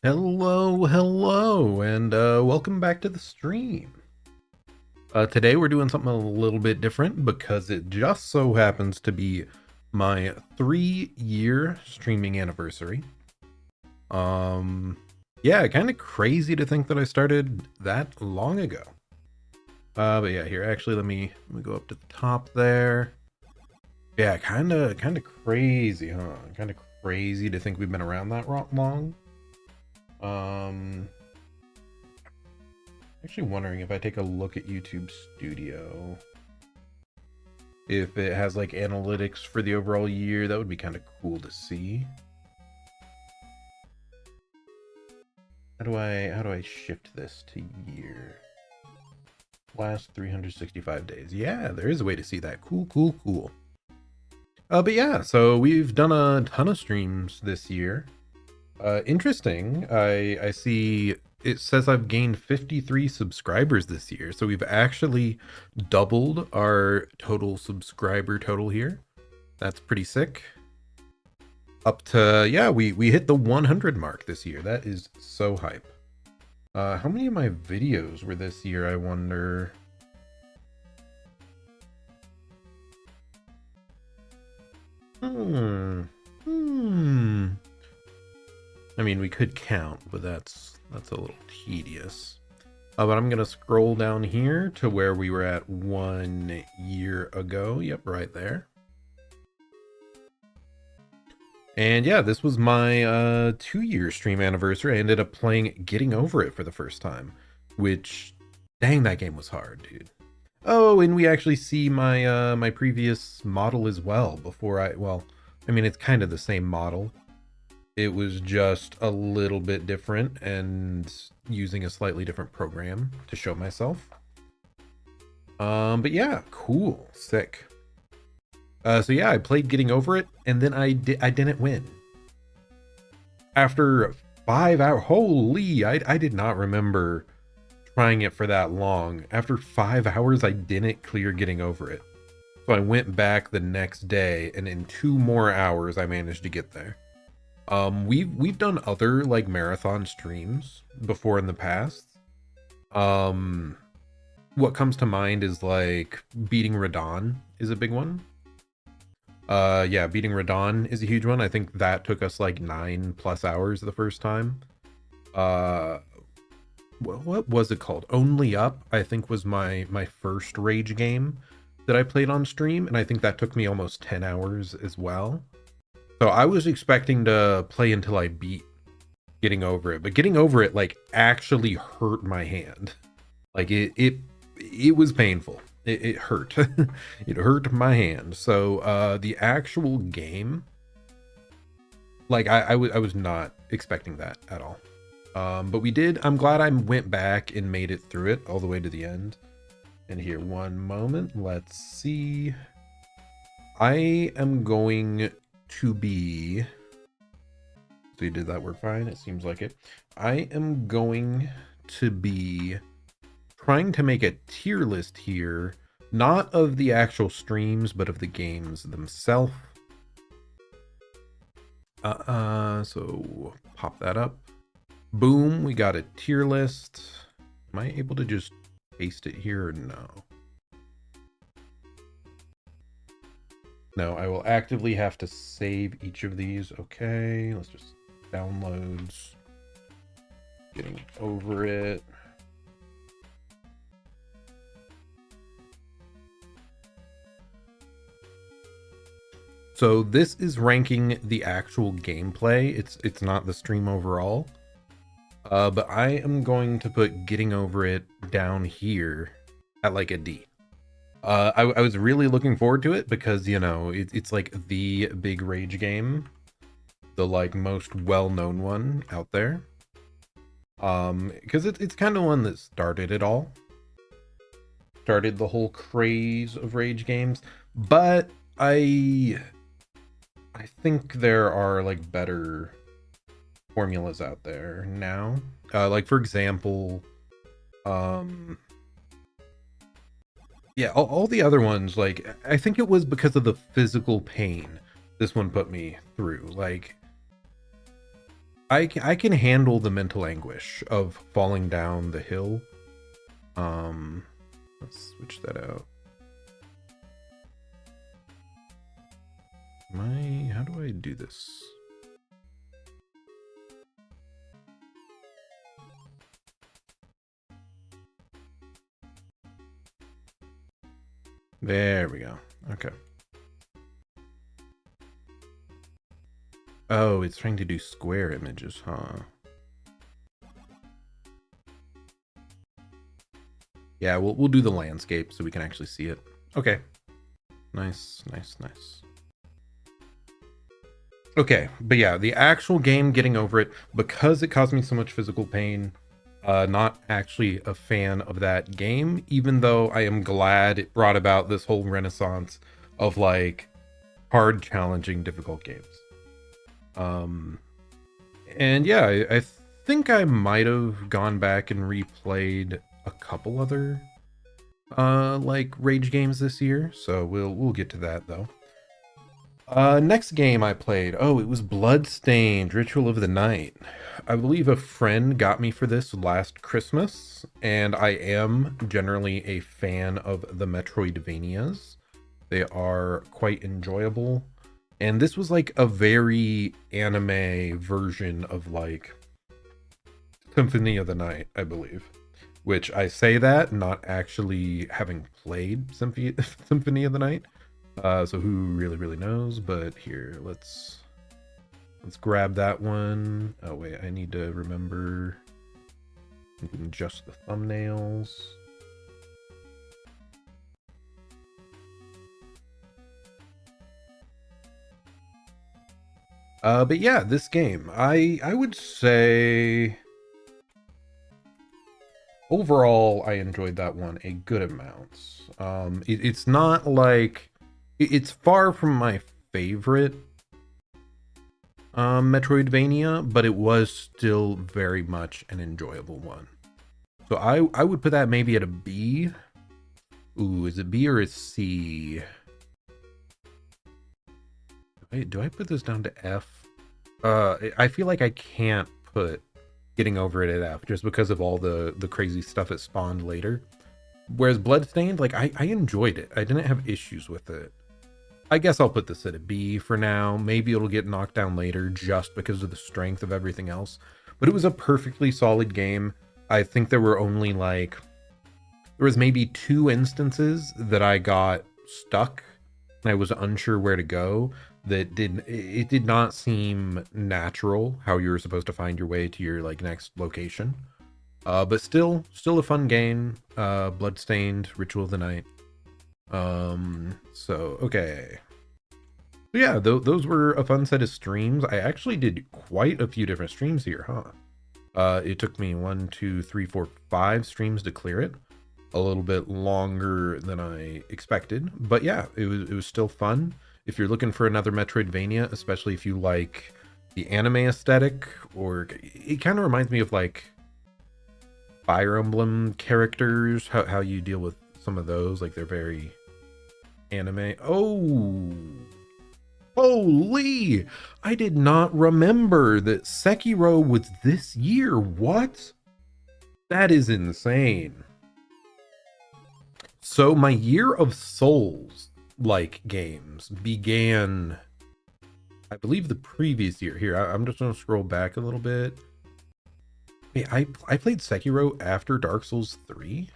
Hello, and welcome back to the stream. Today we're doing something a little bit different because it just so happens to be my 3-year streaming anniversary. Yeah, kind of crazy to think that I started that long ago. But yeah, here actually let me go up to the top there. Yeah, kind of crazy, huh? Kind of crazy to think we've been around that long. Um, Actually wondering if I take a look at YouTube Studio, if it has like analytics for the overall year. That would be kind of cool to see. How do I shift this to year? Last 365 days. Yeah, there is a way to see that. Cool. But yeah, so we've done a ton of streams this year. Interesting. I see it says I've gained 53 subscribers this year. So we've actually doubled our total subscriber total here. That's pretty sick. Up to, yeah, we hit the 100 mark this year. That is so hype. How many of my videos were this year, I wonder? Hmm. I mean, we could count, but that's a little tedious. But I'm gonna scroll down here to where we were at 1 year ago. Yep, right there. And yeah, this was my 2-year stream anniversary. I ended up playing Getting Over It for the first time, which, dang, that game was hard, dude. Oh, and we actually see my my previous model as well before I mean, it's kind of the same model. It was just a little bit different and using a slightly different program to show myself. But yeah, cool, sick. So yeah, I played Getting Over It, and then I didn't win. After 5 hours, holy, I did not remember trying it for that long. After 5 hours, I didn't clear Getting Over It. So I went back the next day, and in 2 more hours, I managed to get there. We've done other like marathon streams before in the past. What comes to mind is like beating Radon is a big one. Yeah, beating Radon is a huge one. I think that took us like 9+ hours the first time. What was it called? Only Up, I think, was my first rage game that I played on stream, and I think that took me almost 10 hours as well. So I was expecting to play until I beat Getting Over It, but Getting Over It like actually hurt my hand. Like it was painful. It hurt. It hurt my hand. So the actual game, like I was not expecting that at all. But we did. I'm glad I went back and made it through it all the way to the end. And here, one moment. Let's see. I am going to be. So did that work fine? It seems like it. I am going to be trying to make a tier list here, not of the actual streams, but of the games themselves. So pop that up. Boom, we got a tier list. Am I able to just paste it here or no? No, I will actively have to save each of these. Okay, let's just downloads. Getting Over It. So this is ranking the actual gameplay. It's not the stream overall. But I am going to put Getting Over It down here at like a D. I was really looking forward to it because, you know, it's like the big rage game, the like most well-known one out there. Because it's kind of one that started it all, started the whole craze of rage games. But I think there are like better formulas out there now. Like for example, yeah, all the other ones, like, I think it was because of the physical pain this one put me through. Like, I can handle the mental anguish of falling down the hill. Let's switch that out. How do I do this? There we go. Okay. Oh, it's trying to do square images, huh? Yeah, we'll do the landscape so we can actually see it. Okay. Nice, nice, nice. Okay, but yeah, the actual game, getting over it, because it caused me so much physical pain, not actually a fan of that game, even though I am glad it brought about this whole renaissance of like hard, challenging, difficult games. And yeah, I think I might have gone back and replayed a couple other like rage games this year, so we'll get to that though. Next game I played, oh, it was Bloodstained Ritual of the Night. I believe a friend got me for this last Christmas, and I am generally a fan of the Metroidvanias. They are quite enjoyable. And this was like a very anime version of like Symphony of the Night, I believe. Which I say that not actually having played Symphony of the Night. So who really knows? But here, let's grab that one. Oh wait, I need to remember adjust the thumbnails. But yeah, this game, I would say overall I enjoyed that one a good amount. It's not like it's far from my favorite Metroidvania, but it was still very much an enjoyable one. So I would put that maybe at a B. Ooh, is it B or is C? Do I put this down to F? I feel like I can't put getting over it at F just because of all the crazy stuff it spawned later. Whereas Bloodstained, like I enjoyed it. I didn't have issues with it. I guess I'll put this at a B for now. Maybe it'll get knocked down later just because of the strength of everything else. But it was a perfectly solid game. I think there were only like there was maybe 2 instances that I got stuck and I was unsure where to go. It did not seem natural how you were supposed to find your way to your like next location. But still a fun game. Bloodstained Ritual of the Night. So okay. So yeah, those were a fun set of streams. I actually did quite a few different streams here, huh? It took me 1, 2, 3, 4, 5 streams to clear it. A little bit longer than I expected, but yeah, it was still fun. If you're looking for another Metroidvania, especially if you like the anime aesthetic, or it kind of reminds me of like Fire Emblem characters, how you deal with some of those, like they're very anime. Oh, holy! I did not remember that Sekiro was this year. What? That is insane. So my year of Souls like games began, I believe, the previous year. Here, I'm just gonna scroll back a little bit. Wait, I played Sekiro after Dark Souls 3.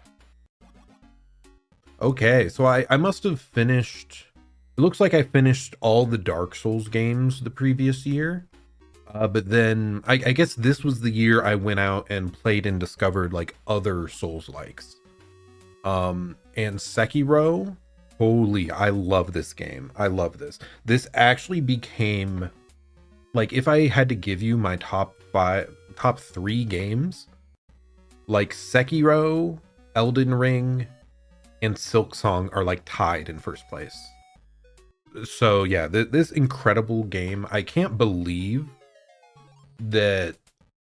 Okay, so I must have finished. It looks like I finished all the Dark Souls games the previous year. But then I guess this was the year I went out and played and discovered like other Souls likes. And Sekiro, holy, I love this game. I love this. This actually became like, if I had to give you my top 3 games, like Sekiro, Elden Ring, and Silksong are like tied in first place. So yeah, this incredible game. I can't believe that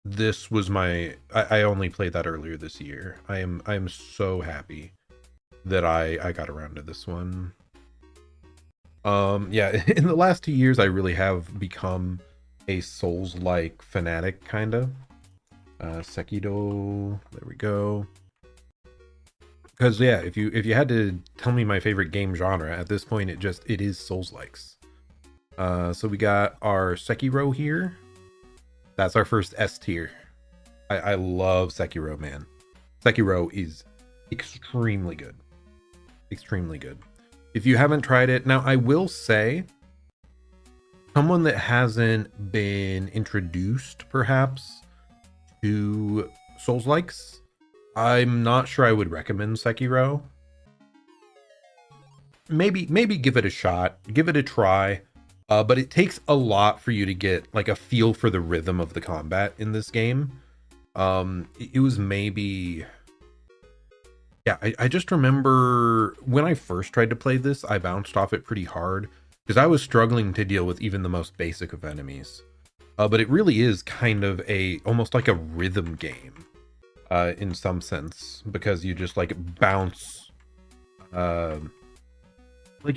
this was I only played that earlier this year. I am so happy that I got around to this one. Yeah, in the last 2 years I really have become a Souls-like fanatic, kind of. Sekido, there we go. Because yeah, if you had to tell me my favorite game genre at this point, it is Souls-likes. So we got our Sekiro here. That's our first S tier. I love Sekiro, man. Sekiro is extremely good. Extremely good. If you haven't tried it, now I will say, someone that hasn't been introduced perhaps to Souls-likes, I'm not sure I would recommend Sekiro. Maybe give it a shot, give it a try. But it takes a lot for you to get like a feel for the rhythm of the combat in this game. It was maybe, yeah, I just remember when I first tried to play this, I bounced off it pretty hard because I was struggling to deal with even the most basic of enemies. But it really is kind of almost like a rhythm game, in some sense, because you just like bounce, like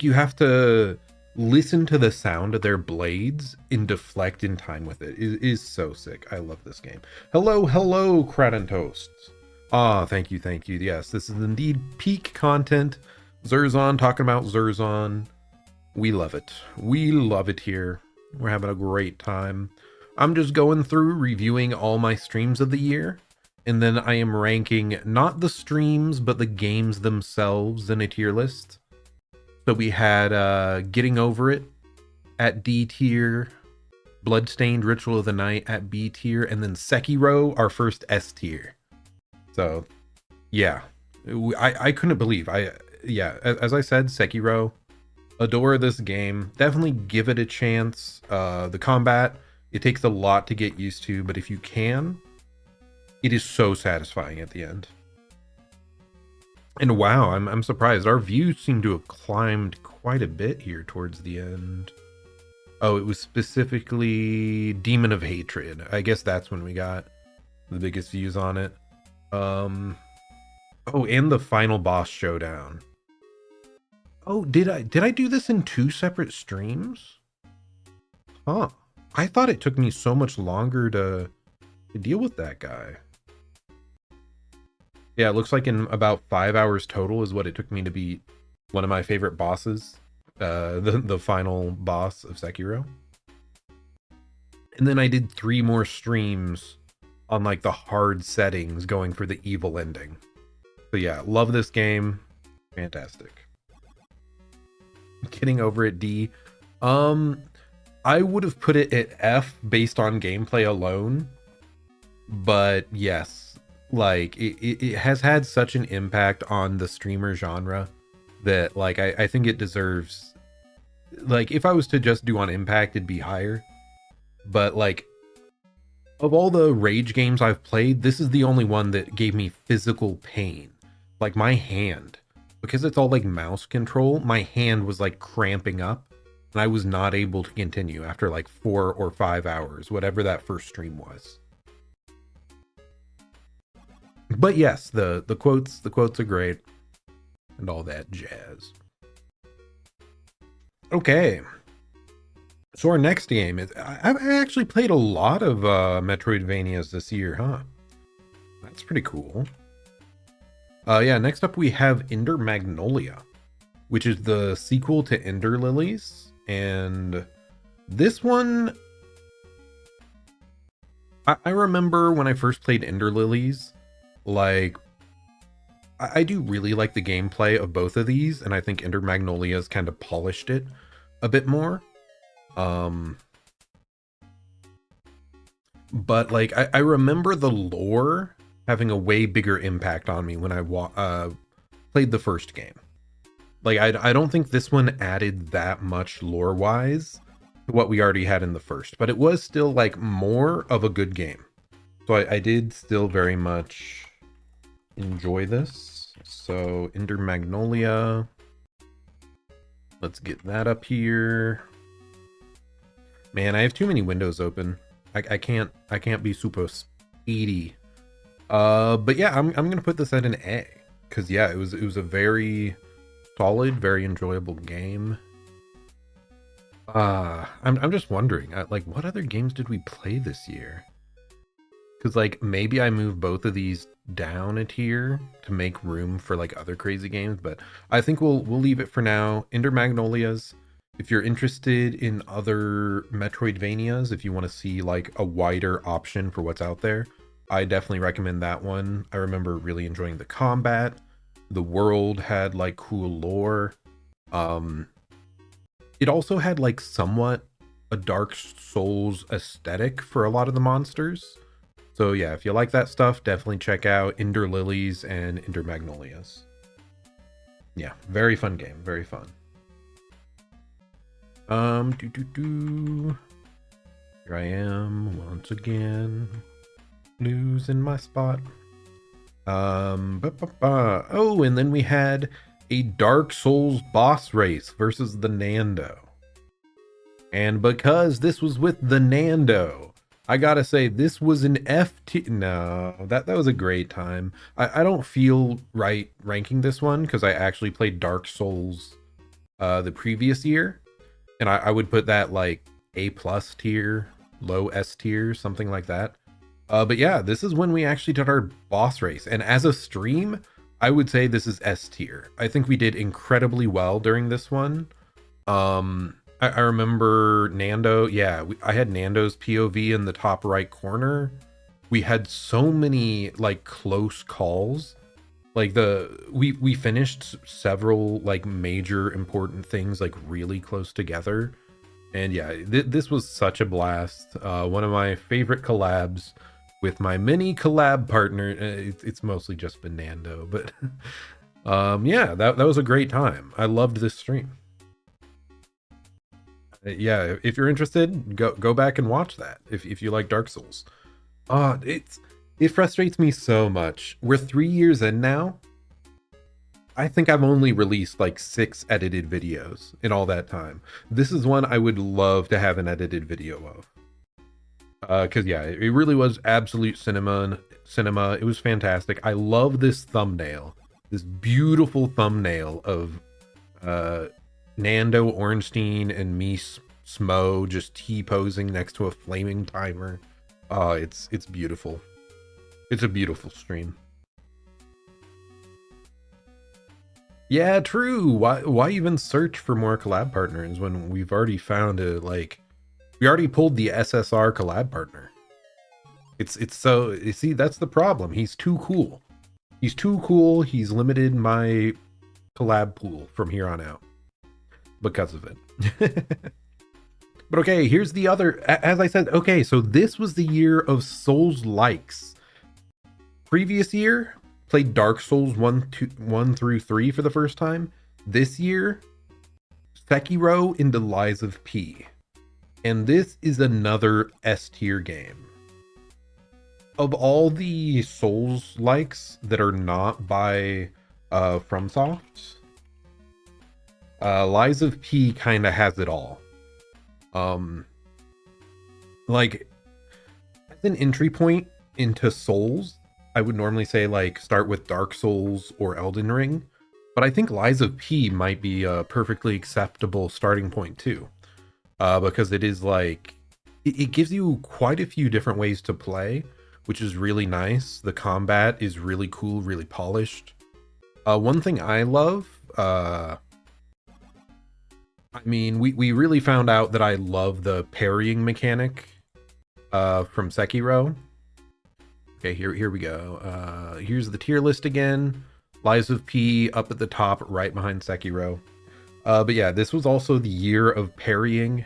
you have to listen to the sound of their blades and deflect in time with it. It is so sick. I love this game. Hello, Kraten Toasts. Ah, thank you. Yes, this is indeed peak content. Zerzon talking about Zerzon. We love it. We love it here. We're having a great time. I'm just going through reviewing all my streams of the year, and then I am ranking not the streams, but the games themselves in a tier list. So we had Getting Over It at D tier, Bloodstained Ritual of the Night at B tier, and then Sekiro, our first S tier. So, yeah, I couldn't believe, as I said, Sekiro, adore this game. Definitely give it a chance. The combat, it takes a lot to get used to, but if you can, it is so satisfying at the end. And wow, I'm surprised. Our views seem to have climbed quite a bit here towards the end. Oh, it was specifically Demon of Hatred. I guess that's when we got the biggest views on it. Oh, and the final boss showdown. Oh, did I do this in 2 separate streams? Huh. I thought it took me so much longer to deal with that guy. Yeah, it looks like in about 5 hours total is what it took me to beat one of my favorite bosses, the final boss of Sekiro. And then I did 3 more streams on like the hard settings going for the evil ending. So yeah, love this game. Fantastic. Getting Over It, D. I would have put it at F based on gameplay alone. But yes, like it has had such an impact on the streamer genre that like I think it deserves, like if I was to just do on impact, it'd be higher. But like of all the rage games I've played, this is the only one that gave me physical pain. Like my hand, because it's all like mouse control, my hand was like cramping up and I was not able to continue after like 4 or 5 hours, whatever that first stream was. But yes, the quotes are great and all that jazz. Okay. So our next game is, I've actually played a lot of Metroidvanias this year, huh? That's pretty cool. Yeah, next up we have Ender Magnolia, which is the sequel to Ender Lilies. And this one, I remember when I first played Ender Lilies, like, I do really like the gameplay of both of these, and I think Ender Magnolia's kind of polished it a bit more. But like I remember the lore having a way bigger impact on me when I played the first game. Like I don't think this one added that much lore wise to what we already had in the first, but it was still like more of a good game. So I did still very much enjoy this. So Ender Magnolia, let's get that up here. Man, I have too many windows open. I can't be super speedy. But yeah, I'm gonna put this at an A, because yeah, it was a very solid, very enjoyable game. I'm just wondering, like, what other games did we play this year? Because like maybe I move both of these down a tier to make room for like other crazy games, but I think we'll leave it for now. Ender Magnolias. If you're interested in other Metroidvanias, if you want to see like a wider option for what's out there, I definitely recommend that one. I remember really enjoying the combat. The world had like cool lore. Um, it also had like somewhat a Dark Souls aesthetic for a lot of the monsters. So yeah, if you like that stuff, definitely check out Ender Lilies and Ender Magnolias. Yeah, very fun game, very fun. Here I am once again, losing my spot. Oh, and then we had a Dark Souls boss race versus the Nando. And because this was with the Nando, I gotta say this was an FT. No, that was a great time. I don't feel right ranking this one because I actually played Dark Souls the previous year, and I would put that like A+ tier, low S tier, something like that. But yeah, this is when we actually did our boss race, and as a stream, I would say this is S tier. I think we did incredibly well during this one. I remember Nando. Yeah, I had Nando's POV in the top right corner. We had so many like close calls. Like we finished several like major important things like really close together. And yeah, this was such a blast. One of my favorite collabs with my mini collab partner. It's mostly just been Nando, but yeah, that was a great time. I loved this stream. Yeah, if you're interested, go back and watch that if you like Dark Souls. It frustrates me so much. We're 3 years in now. I think I've only released like 6 edited videos in all that time. This is one I would love to have an edited video of. Because yeah, it really was absolute cinema. It was fantastic. I love this thumbnail. This beautiful thumbnail of Nando Ornstein and me Smo just T-posing next to a flaming timer. Oh, it's beautiful. It's a beautiful stream. Yeah, true. Why even search for more collab partners when we've already found we already pulled the SSR collab partner. It's so, you see, that's the problem. He's too cool. He's too cool. He's limited my collab pool from here on out because of it. But okay, here's the other, as I said, okay, so this was the year of Souls likes. Previous year, played Dark Souls 1 through 3 for the first time. This year, Sekiro into Lies of P. And this is another S tier game. Of all the Souls likes that are not by FromSoft, Lies of P kind of has it all. Like, as an entry point into Souls, I would normally say like start with Dark Souls or Elden Ring, but I think Lies of P might be a perfectly acceptable starting point too, because it is like it gives you quite a few different ways to play, which is really nice. The combat is really cool, really polished. One thing I love, I mean, we really found out that I love the parrying mechanic from Sekiro. Okay, here we go. Here's the tier list again. Lies of P up at the top, right behind Sekiro. But yeah, this was also the year of parrying.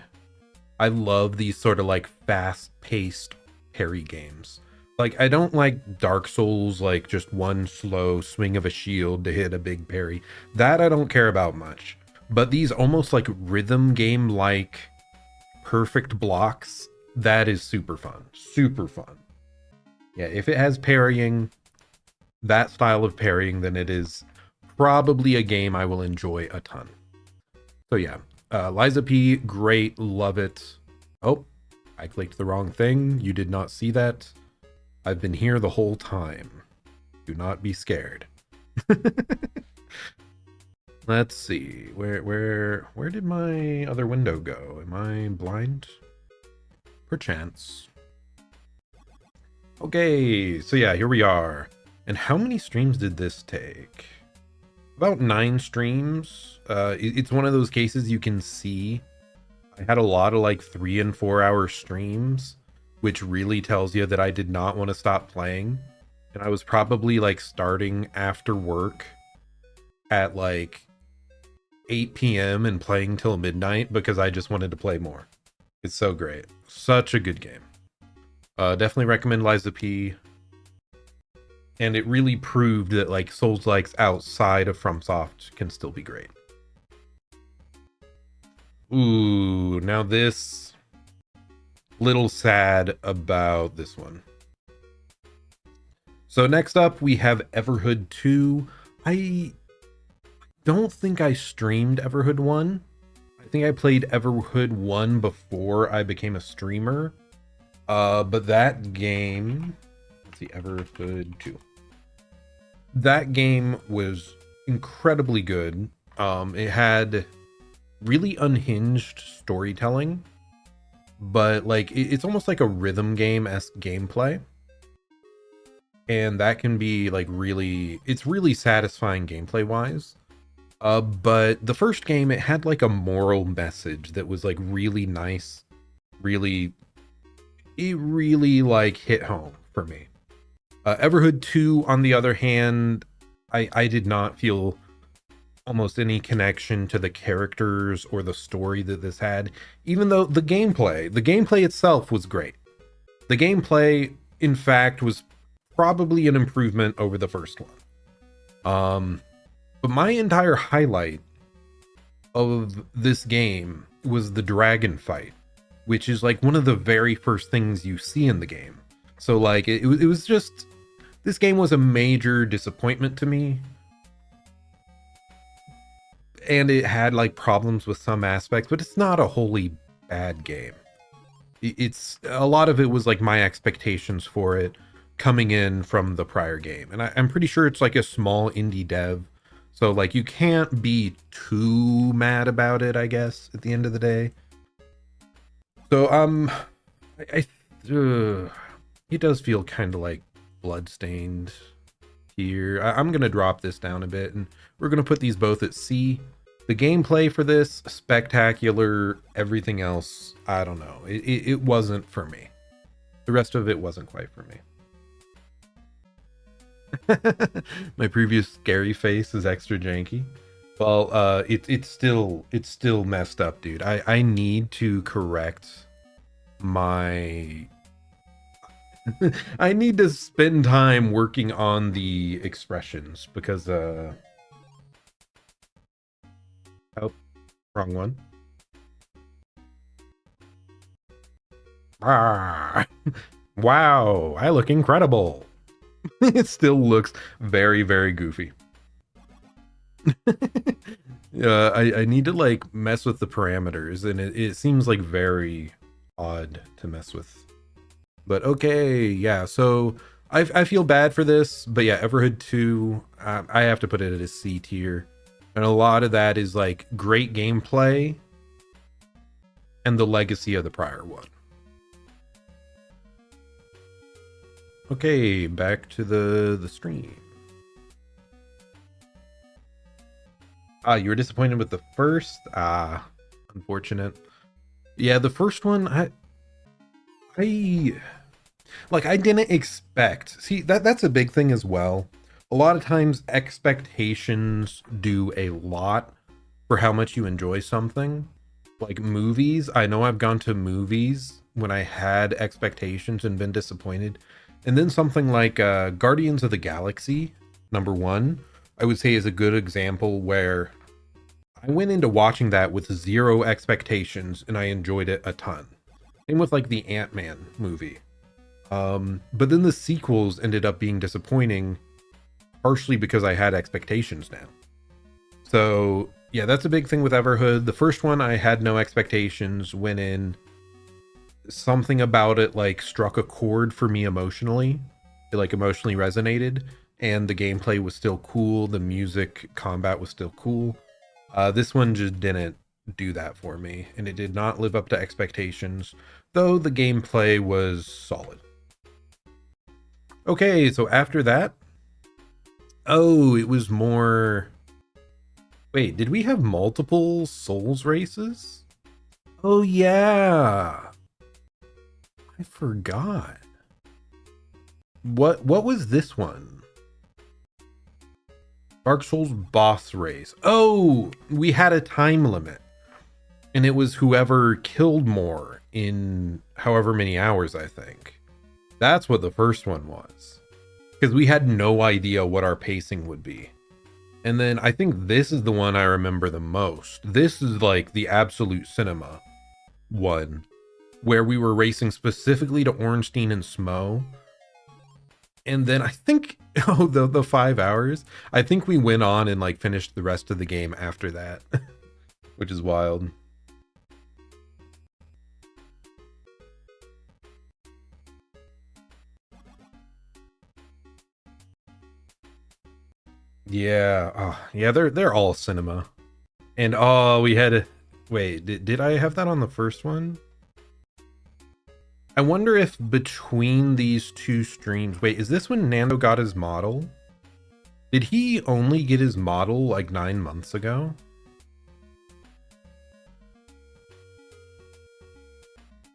I love these sort of like fast-paced parry games. Like, I don't like Dark Souls, like just one slow swing of a shield to hit a big parry. That I don't care about much. But these almost like rhythm game like perfect blocks, that is super fun. Super fun. Yeah, if it has parrying, that style of parrying, then it is probably a game I will enjoy a ton. So yeah, Lies of P, great, love it. Oh, I clicked the wrong thing. You did not see that. I've been here the whole time. Do not be scared. Let's see. Where did my other window go? Am I blind? Perchance. Okay, so yeah, here we are. And how many streams did this take? About 9 streams. It's one of those cases you can see. I had a lot of like 3 and 4 hour streams, which really tells you that I did not want to stop playing. And I was probably like starting after work at like 8 p.m. and playing till midnight because I just wanted to play more. It's so great. Such a good game. Definitely recommend Liza P. And it really proved that like Souls-likes outside of FromSoft can still be great. Ooh, now this, little sad about this one. So next up we have Everhood 2. I don't think I streamed Everhood 1. I think I played Everhood 1 before I became a streamer. But that game, let's see, Everhood 2. That game was incredibly good. It had really unhinged storytelling, but like it's almost like a rhythm game-esque gameplay. And that can be like it's really satisfying gameplay-wise. But the first game, it had like a moral message that was like really nice. It really like hit home for me. Everhood 2, on the other hand, I did not feel almost any connection to the characters or the story that this had, even though the gameplay itself was great. The gameplay, in fact, was probably an improvement over the first one. But my entire highlight of this game was the dragon fight, which is like one of the very first things you see in the game. So like it was just, this game was a major disappointment to me. And it had like problems with some aspects, but it's not a wholly bad game. It's a lot of it was like my expectations for it coming in from the prior game. And I'm pretty sure it's like a small indie dev. So like you can't be too mad about it, I guess, at the end of the day. So it does feel kind of like bloodstained here. I'm gonna drop this down a bit, and we're gonna put these both at C. The gameplay for this, spectacular. Everything else, I don't know. It wasn't for me. The rest of it wasn't quite for me. My previous scary face is extra janky. Well, it's still messed up, dude. I need to correct my I need to spend time working on the expressions because oh, wrong one. Wow, I look incredible. It still looks very, very goofy. I need to like mess with the parameters, and it seems like very odd to mess with. But okay, yeah, so I feel bad for this, but yeah, Everhood 2, I have to put it at a C tier. And a lot of that is like great gameplay and the legacy of the prior one. Okay, back to the stream. You were disappointed with the first? Unfortunate. Yeah, the first one, I didn't expect. See, that's a big thing as well. A lot of times expectations do a lot for how much you enjoy something. Like movies, I know I've gone to movies when I had expectations and been disappointed. And then something like Guardians of the Galaxy, #1, I would say is a good example where I went into watching that with 0 expectations and I enjoyed it a ton. Same with like the Ant-Man movie. But then the sequels ended up being disappointing, partially because I had expectations now. So yeah, that's a big thing with Everhood. The first one, I had no expectations, went in. Something about it like struck a chord for me emotionally. It like emotionally resonated, and the gameplay was still cool. The music combat was still cool. This one just didn't do that for me, and it did not live up to expectations, though the gameplay was solid. Okay, so after that, oh, it was more... Wait, did we have multiple Souls races? Oh yeah, I forgot. What was this one? Dark Souls boss race. Oh, we had a time limit. And it was whoever killed more in however many hours, I think. That's what the first one was. Because we had no idea what our pacing would be. And then I think this is the one I remember the most. This is like the absolute cinema one, where we were racing specifically to Ornstein and Smo. And then I think, oh, the 5 hours, I think we went on and like finished the rest of the game after that, which is wild. Yeah, oh, yeah, they're all cinema. And oh, we had wait, did I have that on the first one? I wonder if between these two streams, wait, is this when Nando got his model? Did he only get his model like 9 months ago?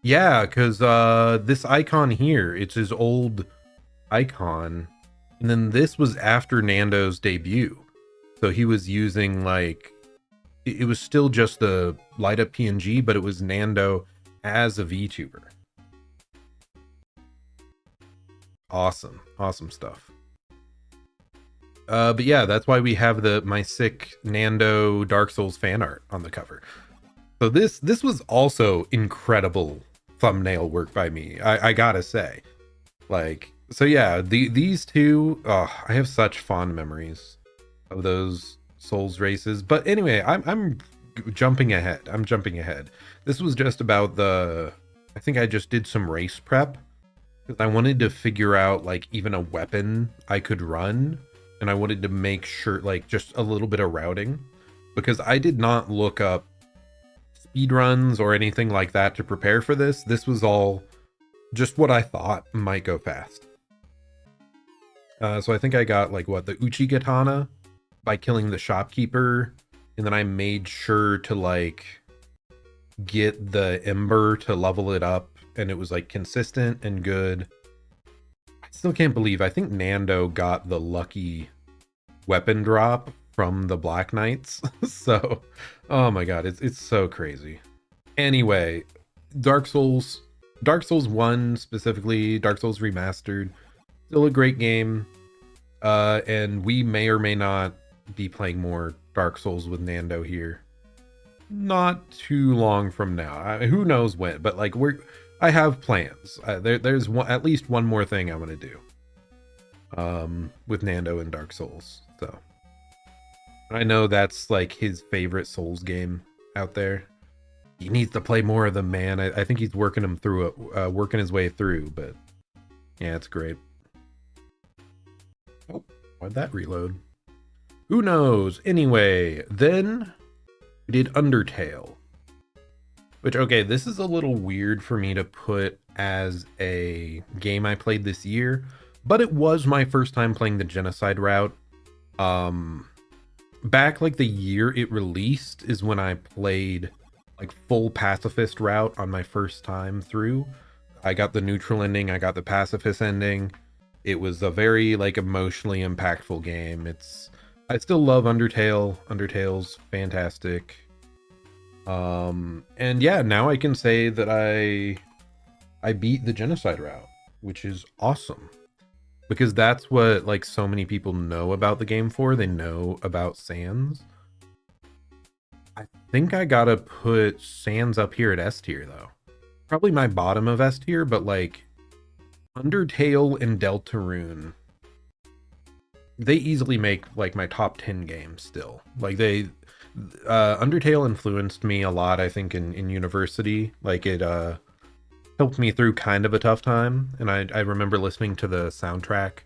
Yeah, because this icon here, it's his old icon. And then this was after Nando's debut. So he was using like, it was still just the light up PNG, but it was Nando as a VTuber. Awesome. Awesome stuff. But yeah, that's why we have my sick Nando Dark Souls fan art on the cover. So this was also incredible thumbnail work by me. I gotta say, like, so yeah, these two, I have such fond memories of those Souls races. But anyway, I'm jumping ahead. I'm jumping ahead. This was just about I think I just did some race prep because I wanted to figure out like even a weapon I could run, and I wanted to make sure like just a little bit of routing, because I did not look up speed runs or anything like that to prepare for this. This was all just what I thought might go fast. So I think I got like the Uchi Katana by killing the shopkeeper, and then I made sure to like get the Ember to level it up, and it was like consistent and good. I still can't believe, I think Nando got the lucky weapon drop from the Black Knights. So, oh my god, it's so crazy. Anyway, Dark Souls 1 specifically, Dark Souls Remastered, still a great game. And we may or may not be playing more Dark Souls with Nando here. Not too long from now. Who knows when, but like I have plans. There's at least one more thing I want to do with Nando and Dark Souls. So I know that's like his favorite Souls game out there. He needs to play more of them, man. I think he's working him through it, working his way through. But yeah, it's great. Oh, why'd that reload? Who knows? Anyway, then we did Undertale. Which, okay, this is a little weird for me to put as a game I played this year, but it was my first time playing the Genocide route. Back like the year it released is when I played like full pacifist route on my first time through. I got the neutral ending, I got the pacifist ending. It was a very like emotionally impactful game. I still love Undertale. Undertale's fantastic. And yeah, now I can say that I beat the Genocide route, which is awesome. Because that's what like so many people know about the game for. They know about Sans. I think I gotta put Sans up here at S tier though. Probably my bottom of S tier, but like Undertale and Deltarune, they easily make like my top 10 games still. Like Undertale influenced me a lot, I think, in university. Like it helped me through kind of a tough time, and I remember listening to the soundtrack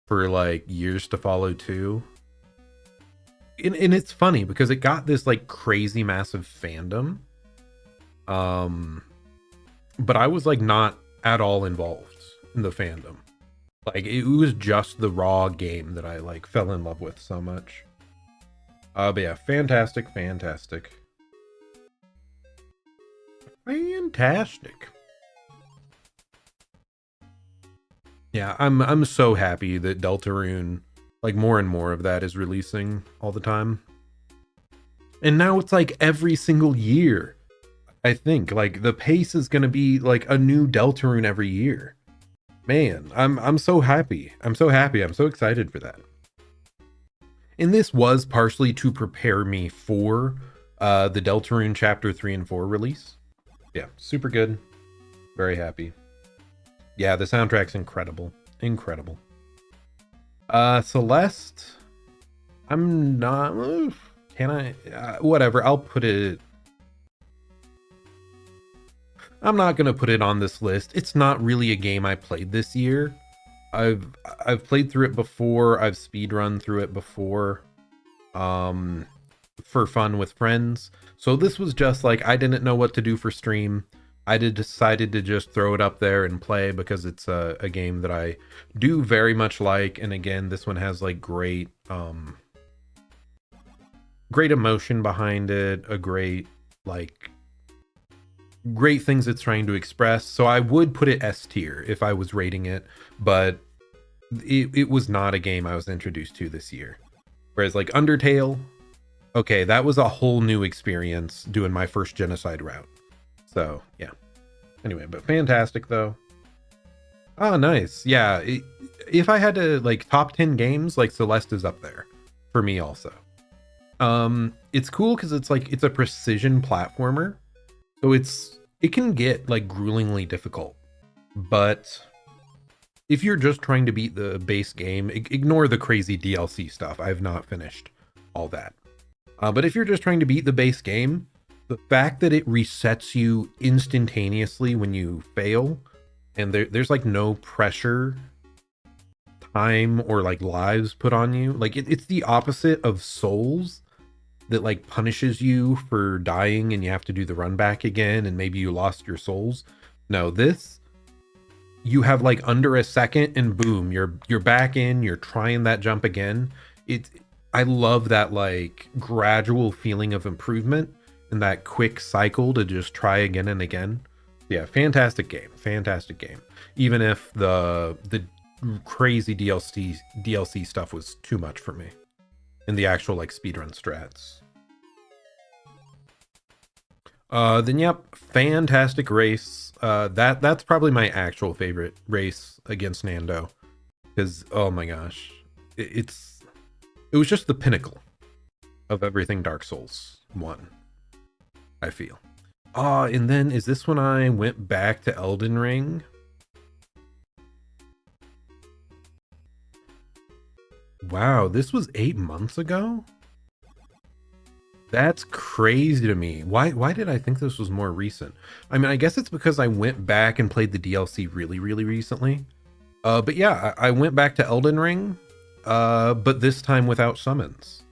for like years to follow too. and it's funny because it got this like crazy massive fandom. But I was like not at all involved in the fandom. Like it was just the raw game that I like fell in love with so much. But yeah, fantastic. Yeah, I'm so happy that Deltarune, like more and more of that is releasing all the time. And now it's like every single year. I think like the pace is gonna be like a new Deltarune every year. Man, I'm so happy. I'm so happy. I'm so excited for that. And this was partially to prepare me for the Deltarune Chapter 3 and 4 release. Yeah, super good. Very happy. Yeah, the soundtrack's incredible. Incredible. Celeste, I'm not... Can I? Whatever, I'll put it... I'm not gonna put it on this list. It's not really a game I played this year. I've played through it before. I've speedrun through it before. For fun with friends. So this was just like, I didn't know what to do for stream. I decided to just throw it up there and play because it's a game that I do very much like. And again, this one has like great emotion behind it, a great things it's trying to express. So I would put it S tier if I was rating it, but it was not a game I was introduced to this year. Whereas like Undertale, okay, that was a whole new experience doing my first genocide route. So yeah. Anyway, but fantastic though. Oh, nice. Yeah, if I had to like top 10 games, like Celeste is up there for me also. It's cool because it's like it's a precision platformer. So it can get like gruelingly difficult, but if you're just trying to beat the base game, ignore the crazy DLC stuff. I have not finished all that. But if you're just trying to beat the base game, the fact that it resets you instantaneously when you fail, and there's like no pressure, time, or like lives put on you. Like it's the opposite of Souls that like punishes you for dying and you have to do the run back again and maybe you lost your souls. No, this, you have like under a second and boom, you're back in, you're trying that jump again. I love that like gradual feeling of improvement and that quick cycle to just try again and again. Yeah, fantastic game. Even if the crazy DLC stuff was too much for me in the actual like speedrun strats. Then yep, fantastic race. That's probably my actual favorite race against Nando, because oh my gosh, it was just the pinnacle of everything Dark Souls 1, I feel. And then is this when I went back to Elden Ring? Wow, this was 8 months ago? That's crazy to me. Why did I think this was more recent? I mean, I guess it's because I went back and played the DLC really recently. But yeah, I went back to Elden Ring, but this time without summons.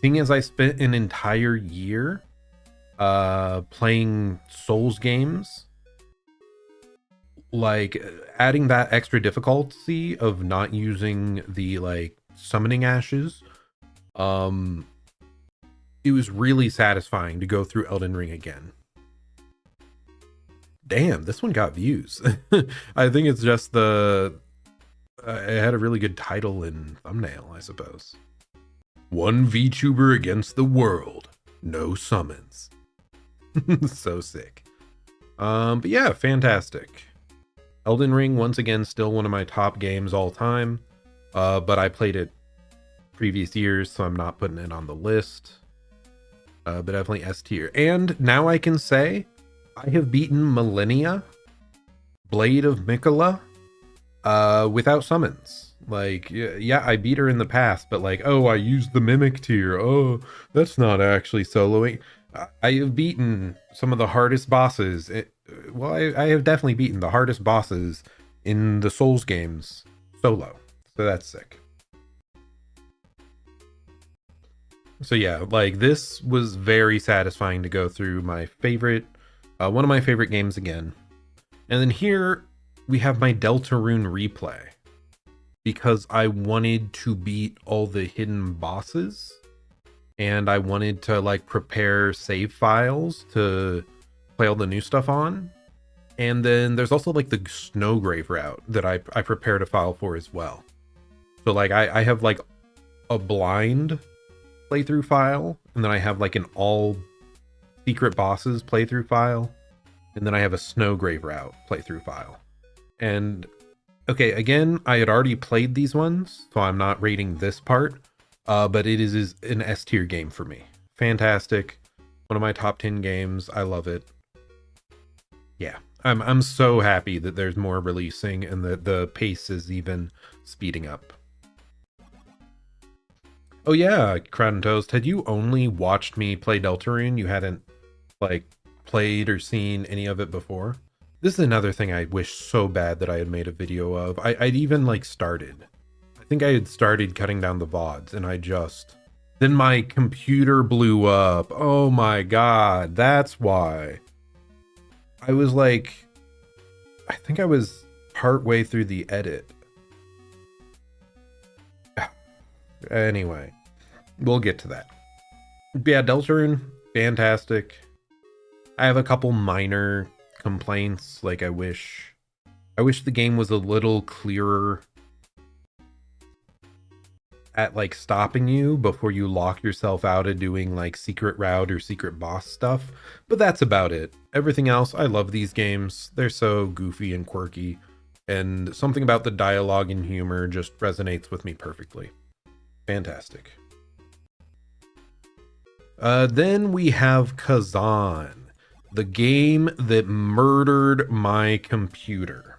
Seeing as I spent an entire year playing Souls games, like adding that extra difficulty of not using the like summoning ashes, it was really satisfying to go through Elden Ring again. Damn, this one got views. I think it's just it had a really good title and thumbnail, I suppose. One VTuber against the world. No summons. So sick. But yeah, fantastic. Elden Ring, once again, still one of my top games all time. But I played it previous years, so I'm not putting it on the list. But definitely S tier. And now I can say I have beaten Millennia, Blade of Mikola, without summons. Like, yeah, I beat her in the past, but like, oh, I used the Mimic tier. Oh, that's not actually soloing. I have beaten some of the hardest bosses. I have definitely beaten the hardest bosses in the Souls games solo. So that's sick. So yeah, like this was very satisfying to go through my favorite, one of my favorite games again. And then here we have my Deltarune replay because I wanted to beat all the hidden bosses and I wanted to like prepare save files to play all the new stuff on. And then there's also like the Snowgrave route that I prepared a file for as well. So like I have like a blind playthrough file, and then I have like an all secret bosses playthrough file, and then I have a Snowgrave route playthrough file. And okay, again, I had already played these ones, so I'm not rating this part, but it is an S tier game for me. Fantastic. One of my top 10 games. I love it. Yeah, I'm so happy that there's more releasing and that the pace is even speeding up. Oh yeah, Crowd and Toast, had you only watched me play Deltarune? You hadn't like played or seen any of it before? This is another thing I wish so bad that I had made a video of. I'd even like started. I think I had started cutting down the VODs and then my computer blew up. Oh my god, that's why. I was like, I think I was partway through the edit. Anyway, we'll get to that. But yeah, Deltarune, fantastic. I have a couple minor complaints, like I wish the game was a little clearer at like stopping you before you lock yourself out of doing like secret route or secret boss stuff, but that's about it. Everything else, I love these games. They're so goofy and quirky, and something about the dialogue and humor just resonates with me perfectly. Fantastic. Then we have Kazan, the game that murdered my computer.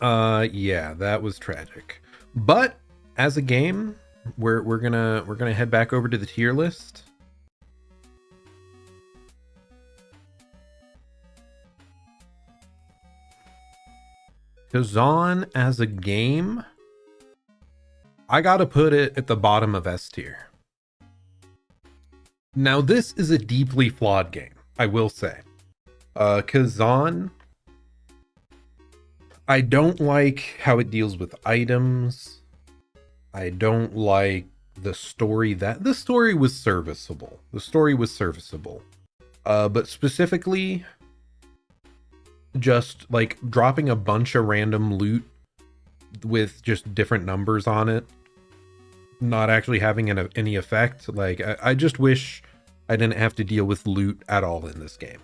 Yeah, that was tragic. But as a game, we're gonna head back over to the tier list. Kazan as a game, I gotta put it at the bottom of S tier. Now this is a deeply flawed game, I will say. Kazan, I don't like how it deals with items. I don't like the story. The story was serviceable. But specifically, just like dropping a bunch of random loot with just different numbers on it, not actually having any effect. Like, I just wish I didn't have to deal with loot at all in this game.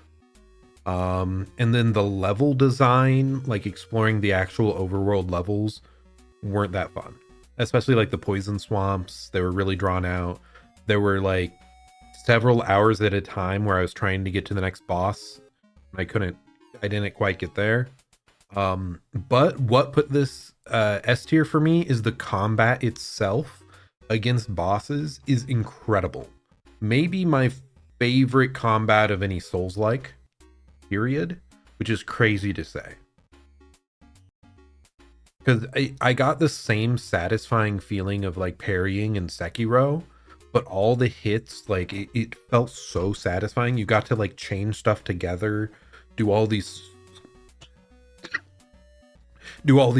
And then the level design, like exploring the actual overworld levels, weren't that fun. Especially like the poison swamps, they were really drawn out. There were like several hours at a time where I was trying to get to the next boss. I didn't quite get there. But what put this S tier for me is the combat itself against bosses is incredible. Maybe my favorite combat of any Souls-like, period, which is crazy to say. Because I got the same satisfying feeling of like parrying in Sekiro, but all the hits, like it felt so satisfying. You got to like chain stuff together, do all these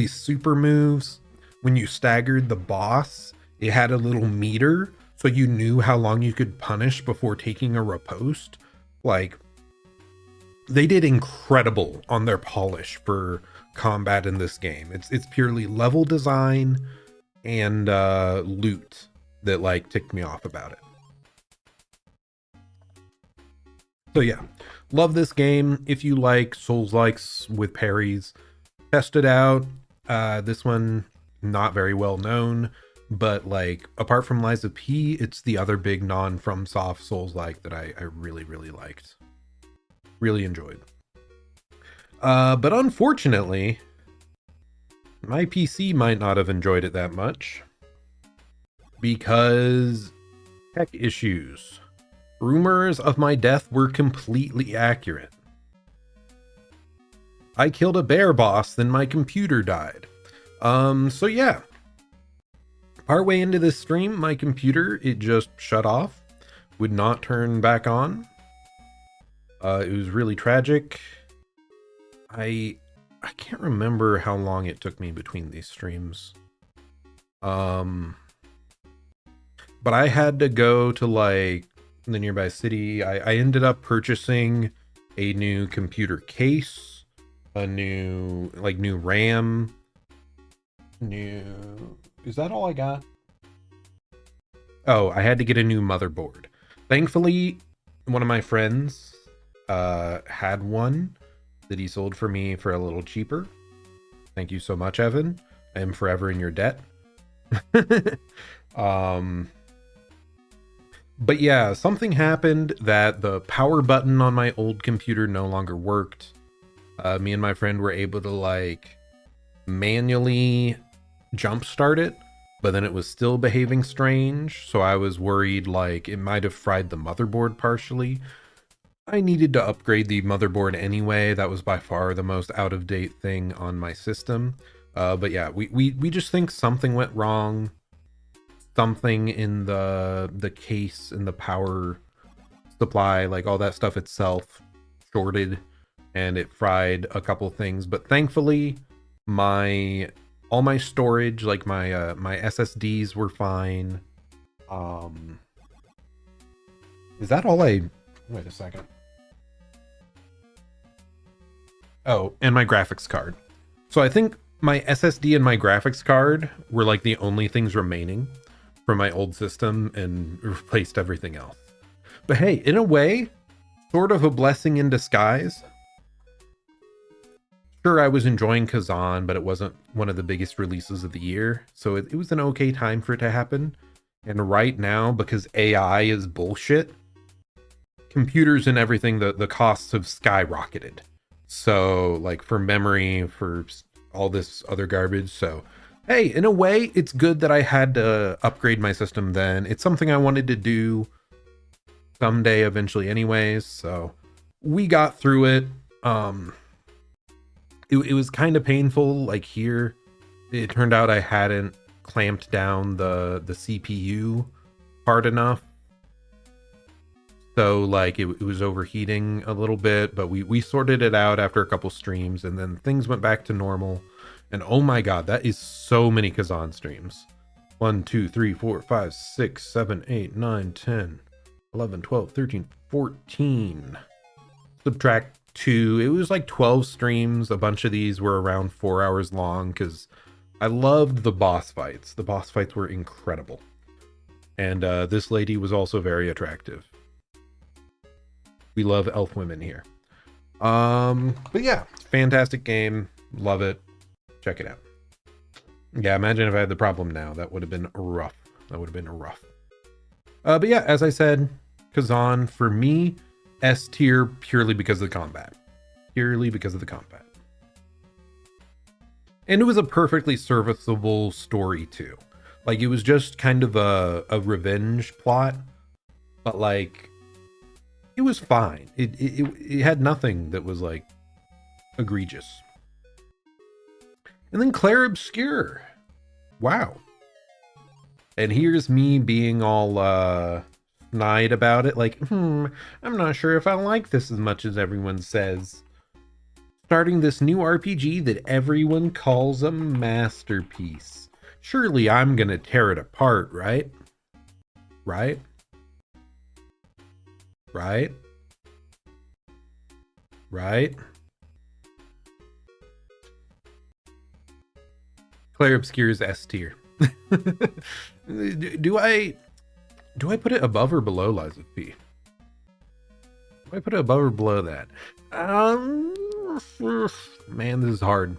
super moves. When you staggered the boss, it had a little meter, so you knew how long you could punish before taking a riposte. Like, they did incredible on their polish for combat in this game. It's purely level design and loot that like ticked me off about it. So yeah, love this game. If you like Souls-likes with parries, test it out. This one, not very well known, but like apart from Lies of P, it's the other big non-FromSoft Souls-like that I really, really liked. Really enjoyed. But unfortunately, my PC might not have enjoyed it that much because tech issues. Rumors of my death were completely accurate. I killed a bear boss, then my computer died. So yeah. Partway into this stream, my computer, it just shut off, would not turn back on. It was really tragic. I can't remember how long it took me between these streams. But I had to go to like the nearby city. I ended up purchasing a new computer case, a new RAM, is that all I got? Oh, I had to get a new motherboard. Thankfully, one of my friends had one that he sold for me for a little cheaper. Thank you so much, Evan. I am forever in your debt. But yeah, something happened that the power button on my old computer no longer worked. Me and my friend were able to like manually jumpstart it, but then it was still behaving strange. So I was worried like it might have fried the motherboard partially. I needed to upgrade the motherboard anyway. That was by far the most out-of-date thing on my system. But yeah, we just think something went wrong. Something in the case and the power supply, like all that stuff itself, shorted and it fried a couple things. But thankfully, all my storage, like my my SSDs were fine. Is that all I... Wait a second. Oh, and my graphics card. So I think my SSD and my graphics card were like the only things remaining from my old system and replaced everything else. But hey, in a way, sort of a blessing in disguise. Sure, I was enjoying Kazan, but it wasn't one of the biggest releases of the year, so it was an okay time for it to happen. And right now, because AI is bullshit, computers and everything, the costs have skyrocketed. So, like, for memory, for all this other garbage, so... Hey, in a way, it's good that I had to upgrade my system then. It's something I wanted to do someday eventually anyways, so we got through it. It was kind of painful, like here. It turned out I hadn't clamped down the CPU hard enough. So, like, it was overheating a little bit, but we sorted it out after a couple streams, and then things went back to normal. And oh my god, that is so many Kazan streams. 1, 2, 3, 4, 5, 6, 7, 8, 9, 10, 11, 12, 13, 14. Subtract 2. It was like 12 streams. A bunch of these were around 4 hours long because I loved the boss fights. The boss fights were incredible. And this lady was also very attractive. We love elf women here. But yeah, fantastic game. Love it. Check it out. Yeah, imagine if I had the problem now. That would have been rough. That would have been rough. But yeah, as I said, Kazan, for me, S tier purely because of the combat. Purely because of the combat. And it was a perfectly serviceable story, too. Like, it was just kind of a revenge plot. But, like, it was fine. It had nothing that was, like, egregious. And then Claire Obscure. Wow. And here's me being all snide about it. Like, I'm not sure if I like this as much as everyone says. Starting this new RPG that everyone calls a masterpiece. Surely I'm gonna tear it apart, right? Right? Right? Right? Claire Obscure's S tier. Do I put it above or below Lies of P? Do I put it above or below that? Man, this is hard.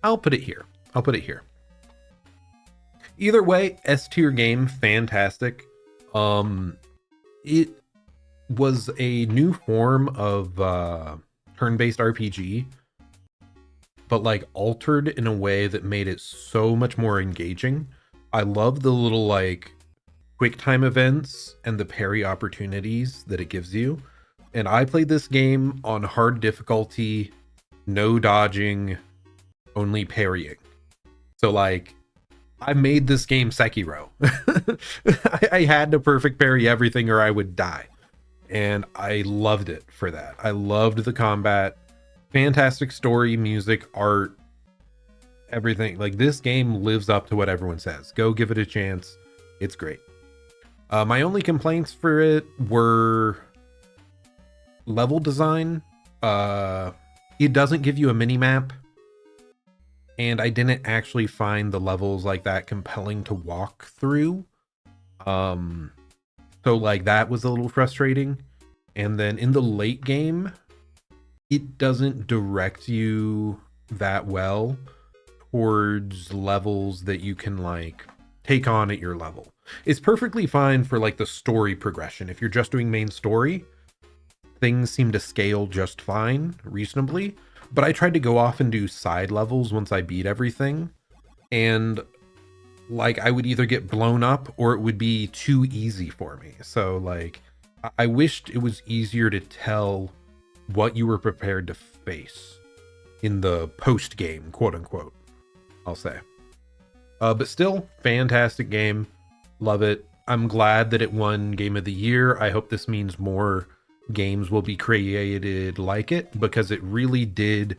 I'll put it here. I'll put it here. Either way, S tier game, fantastic. It was a new form of turn-based RPG, but like altered in a way that made it so much more engaging. I love the little like quick time events and the parry opportunities that it gives you. And I played this game on hard difficulty, no dodging, only parrying. So like, I made this game Sekiro. I had to perfect parry everything or I would die. And I loved it for that. I loved the combat. Fantastic story, music, art, everything. Like, this game lives up to what everyone says. Go give it a chance. It's great. My only complaints for it were level design. It doesn't give you a mini map, and I didn't actually find the levels like that compelling to walk through. So like, that was a little frustrating. And then in the late game, it doesn't direct you that well towards levels that you can like take on at your level. It's perfectly fine for like the story progression. If you're just doing main story, things seem to scale just fine, reasonably. But I tried to go off and do side levels once I beat everything, and like, I would either get blown up or it would be too easy for me. So like, I wished it was easier to tell what you were prepared to face in the post game, quote unquote, I'll say. But still, fantastic game. Love it. I'm glad that it won Game of the Year. I hope this means more games will be created like it, because it really did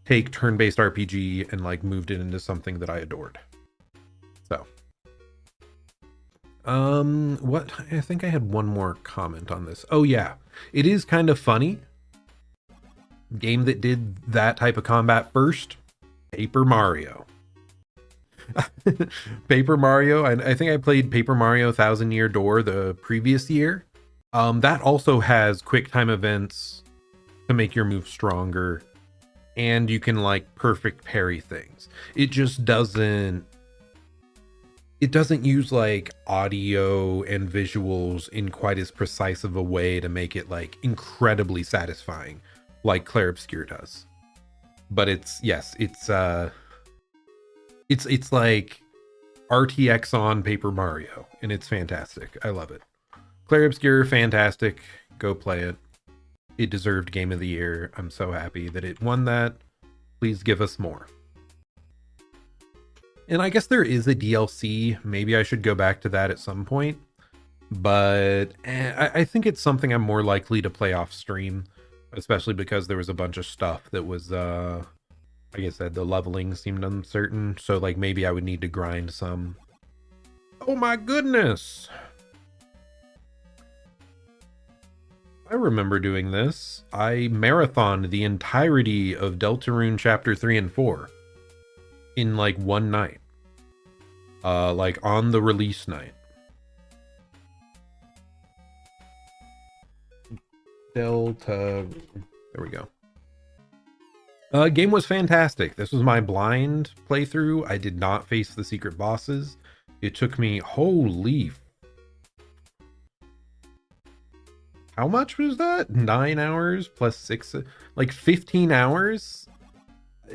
take turn-based RPG and like moved it into something that I adored. So, what? I think I had one more comment on this. Oh yeah, it is kind of funny. Game that did that type of combat first, Paper Mario. Paper Mario, I think I played Paper Mario Thousand Year Door the previous year. That also has quick time events to make your move stronger, and you can like perfect parry things. It just doesn't use like audio and visuals in quite as precise of a way to make it like incredibly satisfying like Clair Obscur does. But it's like RTX on Paper Mario, and it's fantastic. I love it. Clair Obscur, fantastic. Go play it. It deserved Game of the Year. I'm so happy that it won that. Please give us more. And I guess there is a DLC. Maybe I should go back to that at some point. But I think it's something I'm more likely to play off stream, especially because there was a bunch of stuff that was, like I said, the leveling seemed uncertain. So like, maybe I would need to grind some. Oh my goodness. I remember doing this. I marathoned the entirety of Deltarune Chapter 3 and 4 in like one night. Like on the release night. There we go. Game was fantastic. This was my blind playthrough. I did not face the secret bosses. It took me, holy, how much was that? 9 hours plus 6, like 15 hours.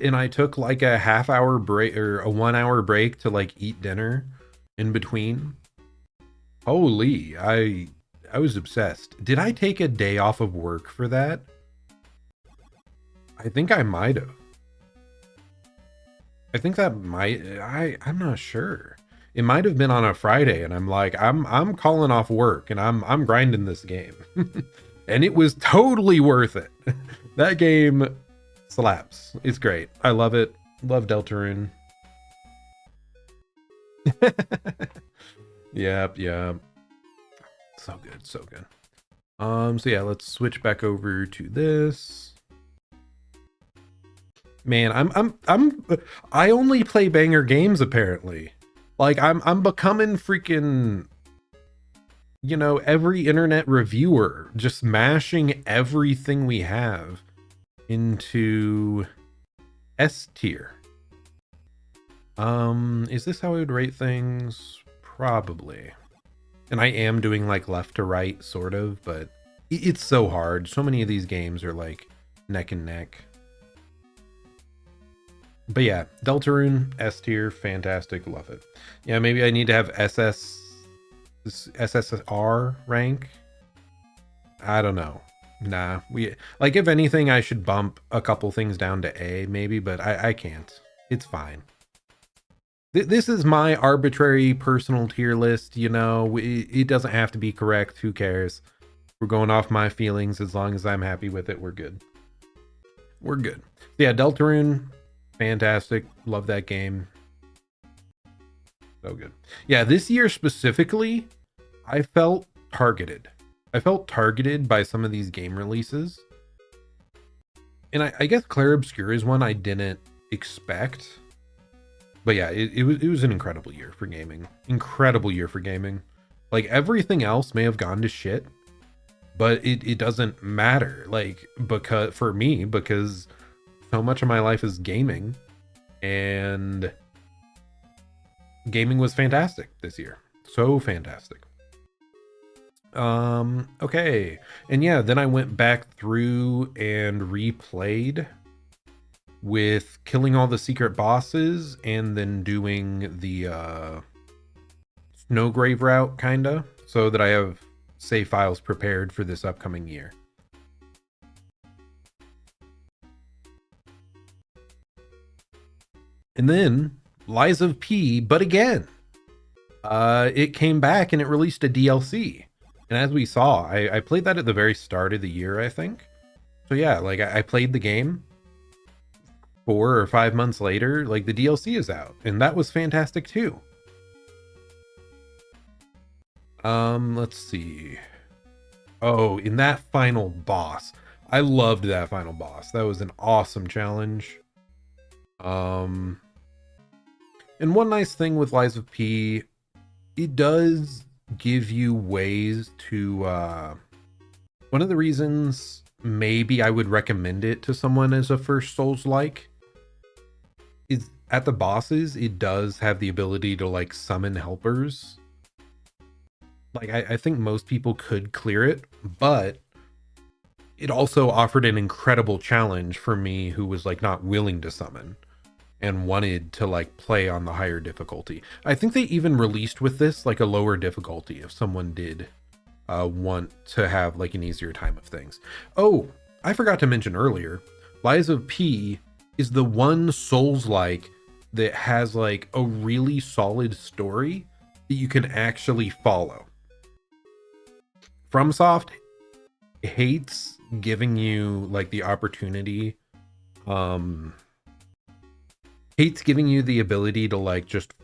And I took like a half-hour break or a 1 hour break to like eat dinner in between. Holy, I was obsessed. Did I take a day off of work for that? I think I might have. I think that might, I'm not sure. It might have been on a Friday, and I'm like, I'm calling off work and I'm grinding this game. And it was totally worth it. That game slaps. It's great. I love it. Love Deltarune. Yep. So good, so good. So yeah, let's switch back over to this. Man, I only play banger games apparently. Like I'm becoming freaking, you know, every internet reviewer, just mashing everything we have into S tier. Is this how I would rate things? Probably. And I am doing like left to right sort of, but it's so hard. So many of these games are like neck and neck. But yeah, Deltarune, S tier, fantastic, love it. Yeah, maybe I need to have SSR rank. I don't know. Nah, like, if anything, I should bump a couple things down to A maybe, but I can't. It's fine. This is my arbitrary personal tier list. You know, it doesn't have to be correct. Who cares? We're going off my feelings. As long as I'm happy with it, we're good. We're good. Yeah, Deltarune, fantastic. Love that game. So good. Yeah, this year specifically, I felt targeted. I felt targeted by some of these game releases. And I guess Clair Obscur is one I didn't expect. But yeah, it was an incredible year for gaming. Incredible year for gaming. Like, everything else may have gone to shit, but it doesn't matter. Like, because for me, because so much of my life is gaming, and gaming was fantastic this year. So fantastic. Okay. And yeah, then I went back through and replayed with killing all the secret bosses and then doing the Snowgrave route, kinda, so that I have save files prepared for this upcoming year. And then Lies of P, but again, it came back and it released a DLC. And as we saw, I played that at the very start of the year, I think. So yeah, like I played the game 4 or 5 months later, like the DLC is out, and that was fantastic too. Let's see. Oh, in that final boss, I loved that final boss. That was an awesome challenge. And one nice thing with Lies of P, it does give you ways to one of the reasons maybe I would recommend it to someone as a first Souls-like is at the bosses, it does have the ability to like summon helpers. Like I think most people could clear it, but it also offered an incredible challenge for me who was like not willing to summon and wanted to like play on the higher difficulty. I think they even released with this like a lower difficulty if someone did want to have like an easier time of things. Oh, I forgot to mention earlier, Lies of P is the one Souls-like that has like a really solid story that you can actually follow. FromSoft hates giving you like the opportunity, hates giving you the ability to like just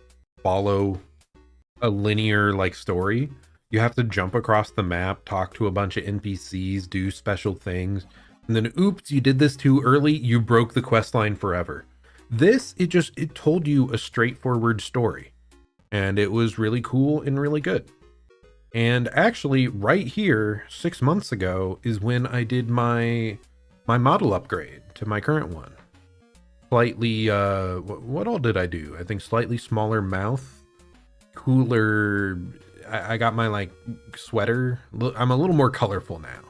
follow a linear like story. You have to jump across the map, talk to a bunch of NPCs, do special things, and then oops, you did this too early, you broke the quest line forever. This, it told you a straightforward story, and it was really cool and really good. And actually right here 6 months ago is when I did my model upgrade to my current one. Slightly what all did I do? I think slightly smaller mouth, cooler. I got my like sweater. I'm a little more colorful now.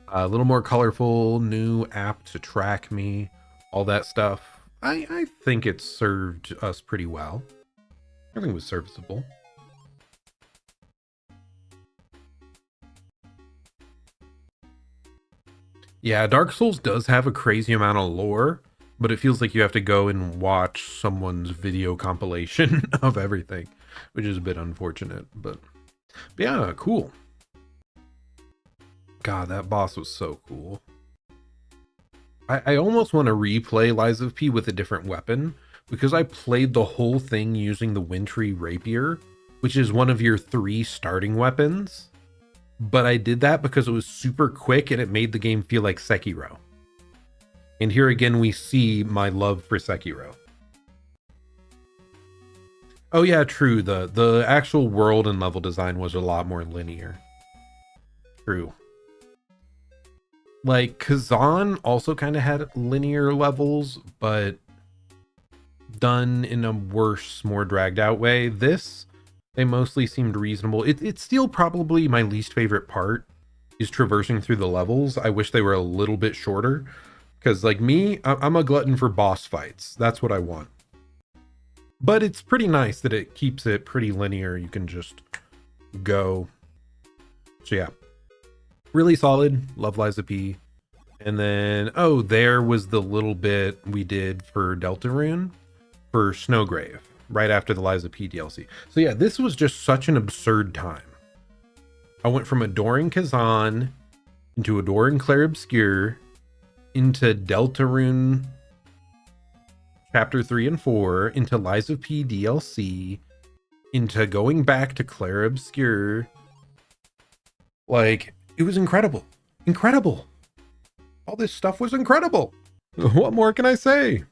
A little more colorful, new app to track me, all that stuff. I think it served us pretty well. I think it was serviceable. Yeah, Dark Souls does have a crazy amount of lore, but it feels like you have to go and watch someone's video compilation of everything, which is a bit unfortunate, but yeah, cool. God, that boss was so cool. I almost want to replay Lies of P with a different weapon, because I played the whole thing using the Wintry Rapier, which is one of your 3 starting weapons. But I did that because it was super quick and it made the game feel like Sekiro. And here again, we see my love for Sekiro. Oh yeah, true. The actual world and level design was a lot more linear. True. Like, Kazan also kind of had linear levels, but done in a worse, more dragged out way. This, they mostly seemed reasonable. It's still probably my least favorite part is traversing through the levels. I wish they were a little bit shorter, because like me, I'm a glutton for boss fights. That's what I want. But it's pretty nice that it keeps it pretty linear. You can just go. So yeah, really solid. Love Lies of P. And then, oh, there was the little bit we did for Deltarune for Snowgrave, right after the Lies of P DLC. So yeah, this was just such an absurd time. I went from adoring Kazan into adoring Clair Obscur into Deltarune Chapter 3 and 4 into Lies of P DLC into going back to Clair Obscur. Like, it was incredible. Incredible. All this stuff was incredible. What more can I say?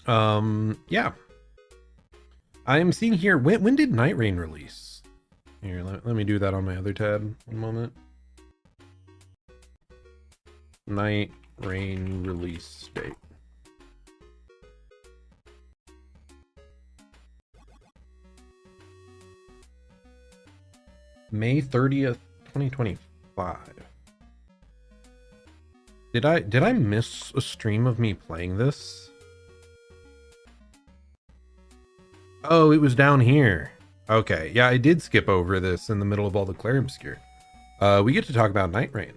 Yeah. I am seeing here, when did Night Rain release? Here, let me do that on my other tab. One moment. Night Rain release date. May 30th, 2025. Did I miss a stream of me playing this? Oh, it was down here. Okay, yeah, I did skip over this in the middle of all the Clair Obscur. We get to talk about Night Rain.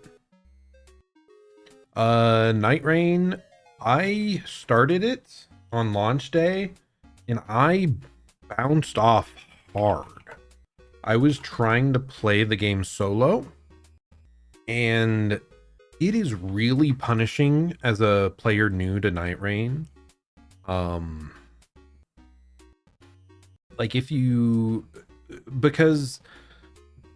Night Rain, I started it on launch day, and I bounced off hard. I was trying to play the game solo, and it is really punishing as a player new to Night Rain. Like because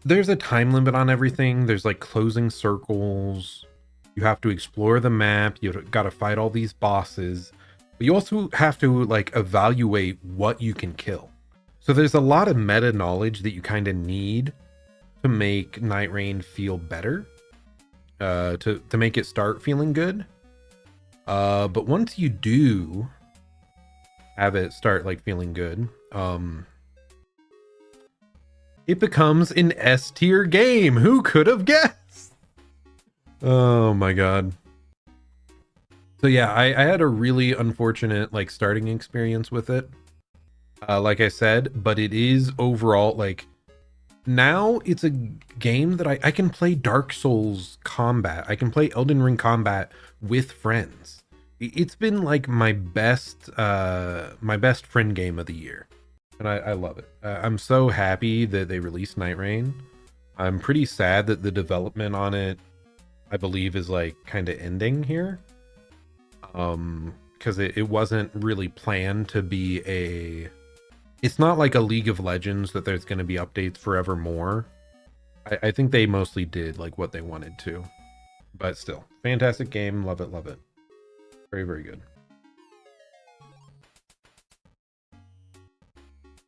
there's a time limit on everything. There's like closing circles. You have to explore the map. You got to fight all these bosses. But you also have to like evaluate what you can kill. So there's a lot of meta knowledge that you kind of need to make Night Rain feel better. To make it start feeling good. But once you do have it start like feeling good, it becomes an S tier game. Who could have guessed? Oh my god. So yeah, I had a really unfortunate like starting experience with it. Like I said, but it is overall like now it's a game that I can play Dark Souls combat. I can play Elden Ring combat with friends. It's been like my best friend game of the year. And I love it. I'm so happy that they released Night Rain. I'm pretty sad that the development on it, I believe, is like kind of ending here. Because it wasn't really planned to be a... It's not like a League of Legends that there's going to be updates forevermore. I think they mostly did like what they wanted to. But still, fantastic game. Love it, love it. Very, very good.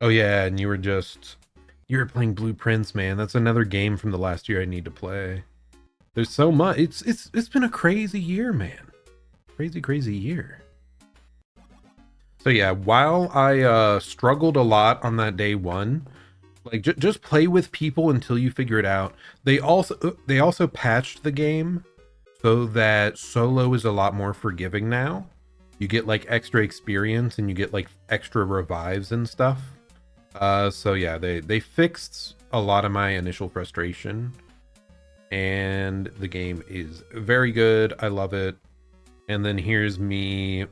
Oh yeah, and you were playing Blueprints, man. That's another game from the last year I need to play. There's so much. It's been a crazy year, man. Crazy year. So yeah, while I struggled a lot on that day one, like just play with people until you figure it out. They also patched the game so that solo is a lot more forgiving now. You get like extra experience and you get like extra revives and stuff. So yeah, they fixed a lot of my initial frustration, and the game is very good. I love it. And then here's me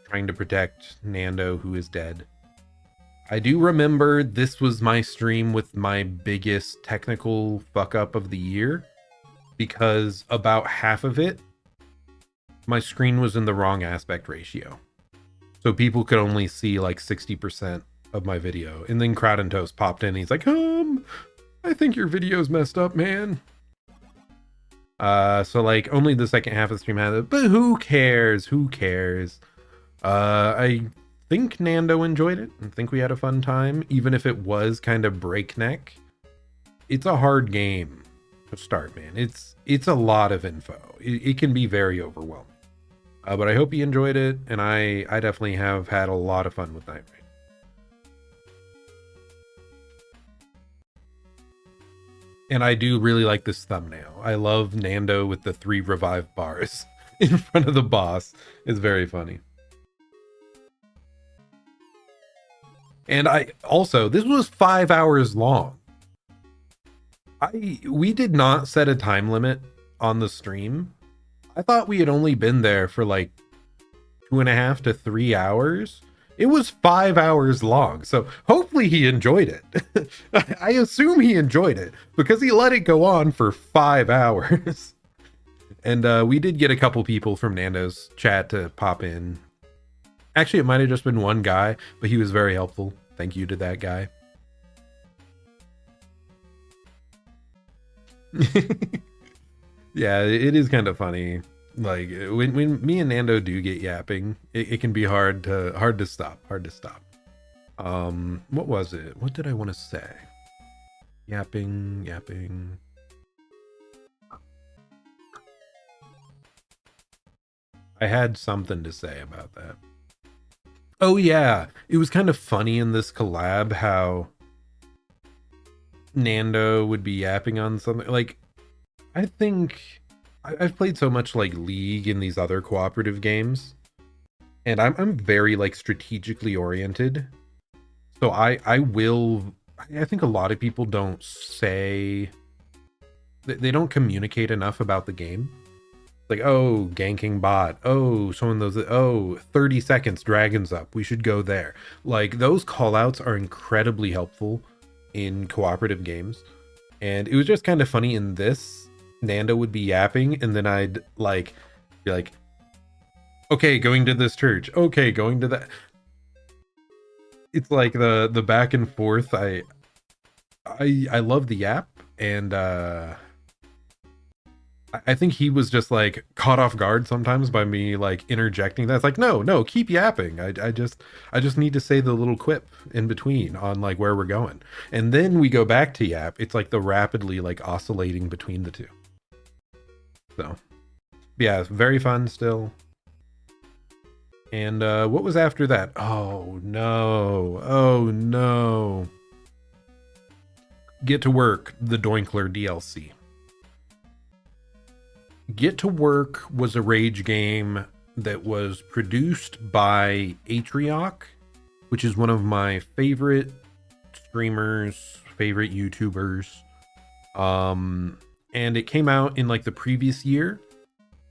trying to protect Nando, who is dead. I do remember this was my stream with my biggest technical fuck up of the year, because about half of it, my screen was in the wrong aspect ratio. So people could only see like 60% of my video. And then Crowd and Toast popped in. He's like, I think your video's messed up, man. So like only the second half of the stream had it, but who cares? Who cares? I think Nando enjoyed it. I think we had a fun time, even if it was kind of breakneck. It's a hard game to start, man. It's a lot of info. It can be very overwhelming. But I hope you enjoyed it, and I definitely have had a lot of fun with Night Rain. And I do really like this thumbnail. I love Nando with the 3 revive bars in front of the boss. It's very funny. And this was 5 hours long. We did not set a time limit on the stream. I thought we had only been there for like 2.5 to 3 hours, It was 5 hours long, so hopefully he enjoyed it. I assume he enjoyed it because he let it go on for 5 hours. And we did get a couple people from Nando's chat to pop in. Actually, it might have just been one guy, but he was very helpful. Thank you to that guy. Yeah, it is kind of funny. Like when me and Nando do get yapping, it can be hard to stop. What was it? What did I want to say? Yapping. I had something to say about that. Oh yeah, it was kind of funny in this collab how Nando would be yapping on something. Like, I think I've played so much like League and these other cooperative games, and I'm very like strategically oriented. So I think a lot of people don't say, they don't communicate enough about the game. Like, oh, ganking bot. Oh, someone those. Oh, 30 seconds, dragons up. We should go there. Like, those callouts are incredibly helpful in cooperative games. And it was just kind of funny in this. Nando would be yapping, and then I'd like be like, okay, going to this church. Okay, going to that. It's like the back and forth. I love the yap, and I think he was just like caught off guard sometimes by me like interjecting. That's like, no, keep yapping. I just need to say the little quip in between on like where we're going, and then we go back to yap. It's like the rapidly like oscillating between the two. So yeah, very fun still. And what was after that? Oh no. Get to Work, the Doinkler DLC. Get to Work was a rage game that was produced by Atrioc, which is one of my favorite streamers, favorite YouTubers. And it came out in like the previous year,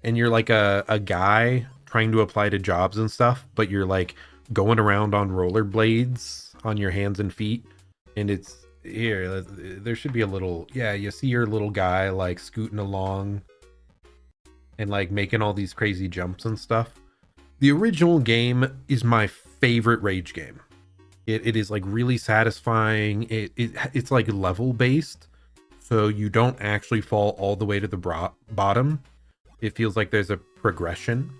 and you're like a guy trying to apply to jobs and stuff, but you're like going around on rollerblades on your hands and feet, and it's here. There should be a little, yeah, you see your little guy like scooting along and like making all these crazy jumps and stuff. The original game is my favorite rage game. It is like really satisfying. It's like level based, so you don't actually fall all the way to the bottom. It feels like there's a progression.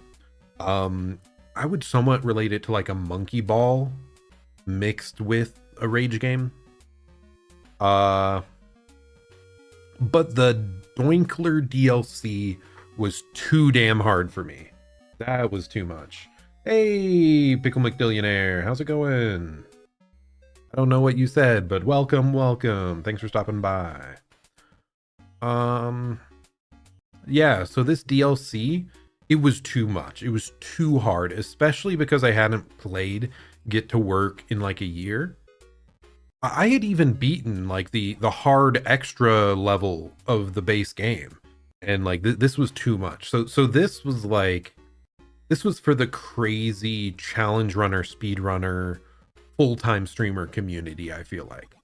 I would somewhat relate it to like a monkey ball mixed with a rage game. But the Doinkler DLC was too damn hard for me. That was too much. Hey, Pickle McDillionaire, how's it going? I don't know what you said, but welcome. Thanks for stopping by. Yeah, so this DLC, it was too much. It was too hard, especially because I hadn't played Get to Work in like a year. I had even beaten like the hard extra level of the base game, and like this was too much. So this was for the crazy challenge runner, speed runner, full-time streamer community, I feel like.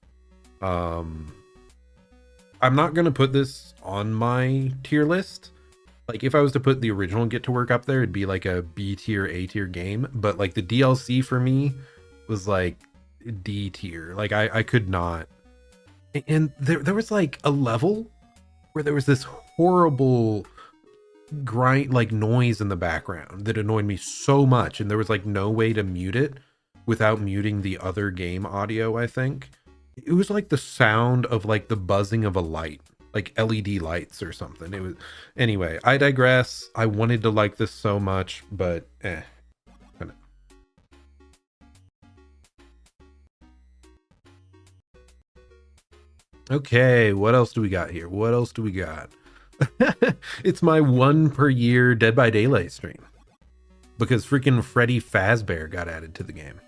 I'm not gonna put this on my tier list. Like, if I was to put the original Get to Work up there, it'd be like a B tier, A tier game. But like the DLC for me was like D tier. Like I could not. And there was like a level where there was this horrible grind, like noise in the background that annoyed me so much, and there was like no way to mute it without muting the other game audio. I think it was like the sound of like the buzzing of a light, like LED lights or something. It was, anyway, I digress. I wanted to like this so much, but okay, what else do we got here? It's my 1 per year Dead by Daylight stream, because freaking Freddy Fazbear got added to the game.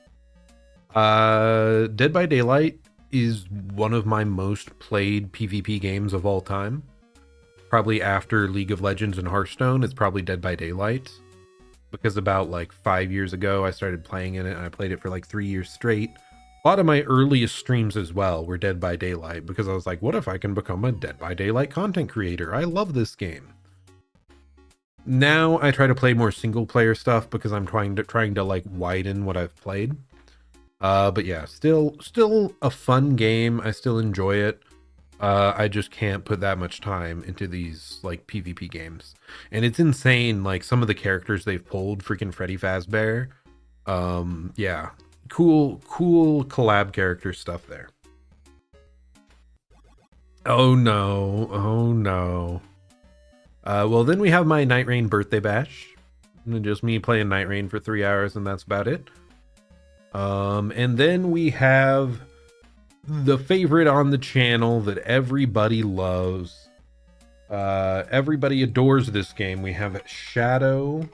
Dead by Daylight is one of my most played PvP games of all time. Probably after League of Legends and Hearthstone, it's probably Dead by Daylight. because about like 5 years ago I started playing in it, and I played it for like 3 years straight. A lot of my earliest streams as well were Dead by Daylight, because I was like, what if I can become a Dead by Daylight content creator? I love this game. Now I try to play more single player stuff because I'm trying to like widen what I've played. But yeah, still a fun game. I still enjoy it. I just can't put that much time into these like PvP games. And it's insane, like some of the characters they've pulled, freaking Freddy Fazbear. Yeah, cool collab character stuff there. Oh no. Well, then we have my Night Rain birthday bash. Just me playing Night Rain for 3 hours, and that's about it. And then we have the favorite on the channel that everybody loves. Everybody adores this game. We have Shadow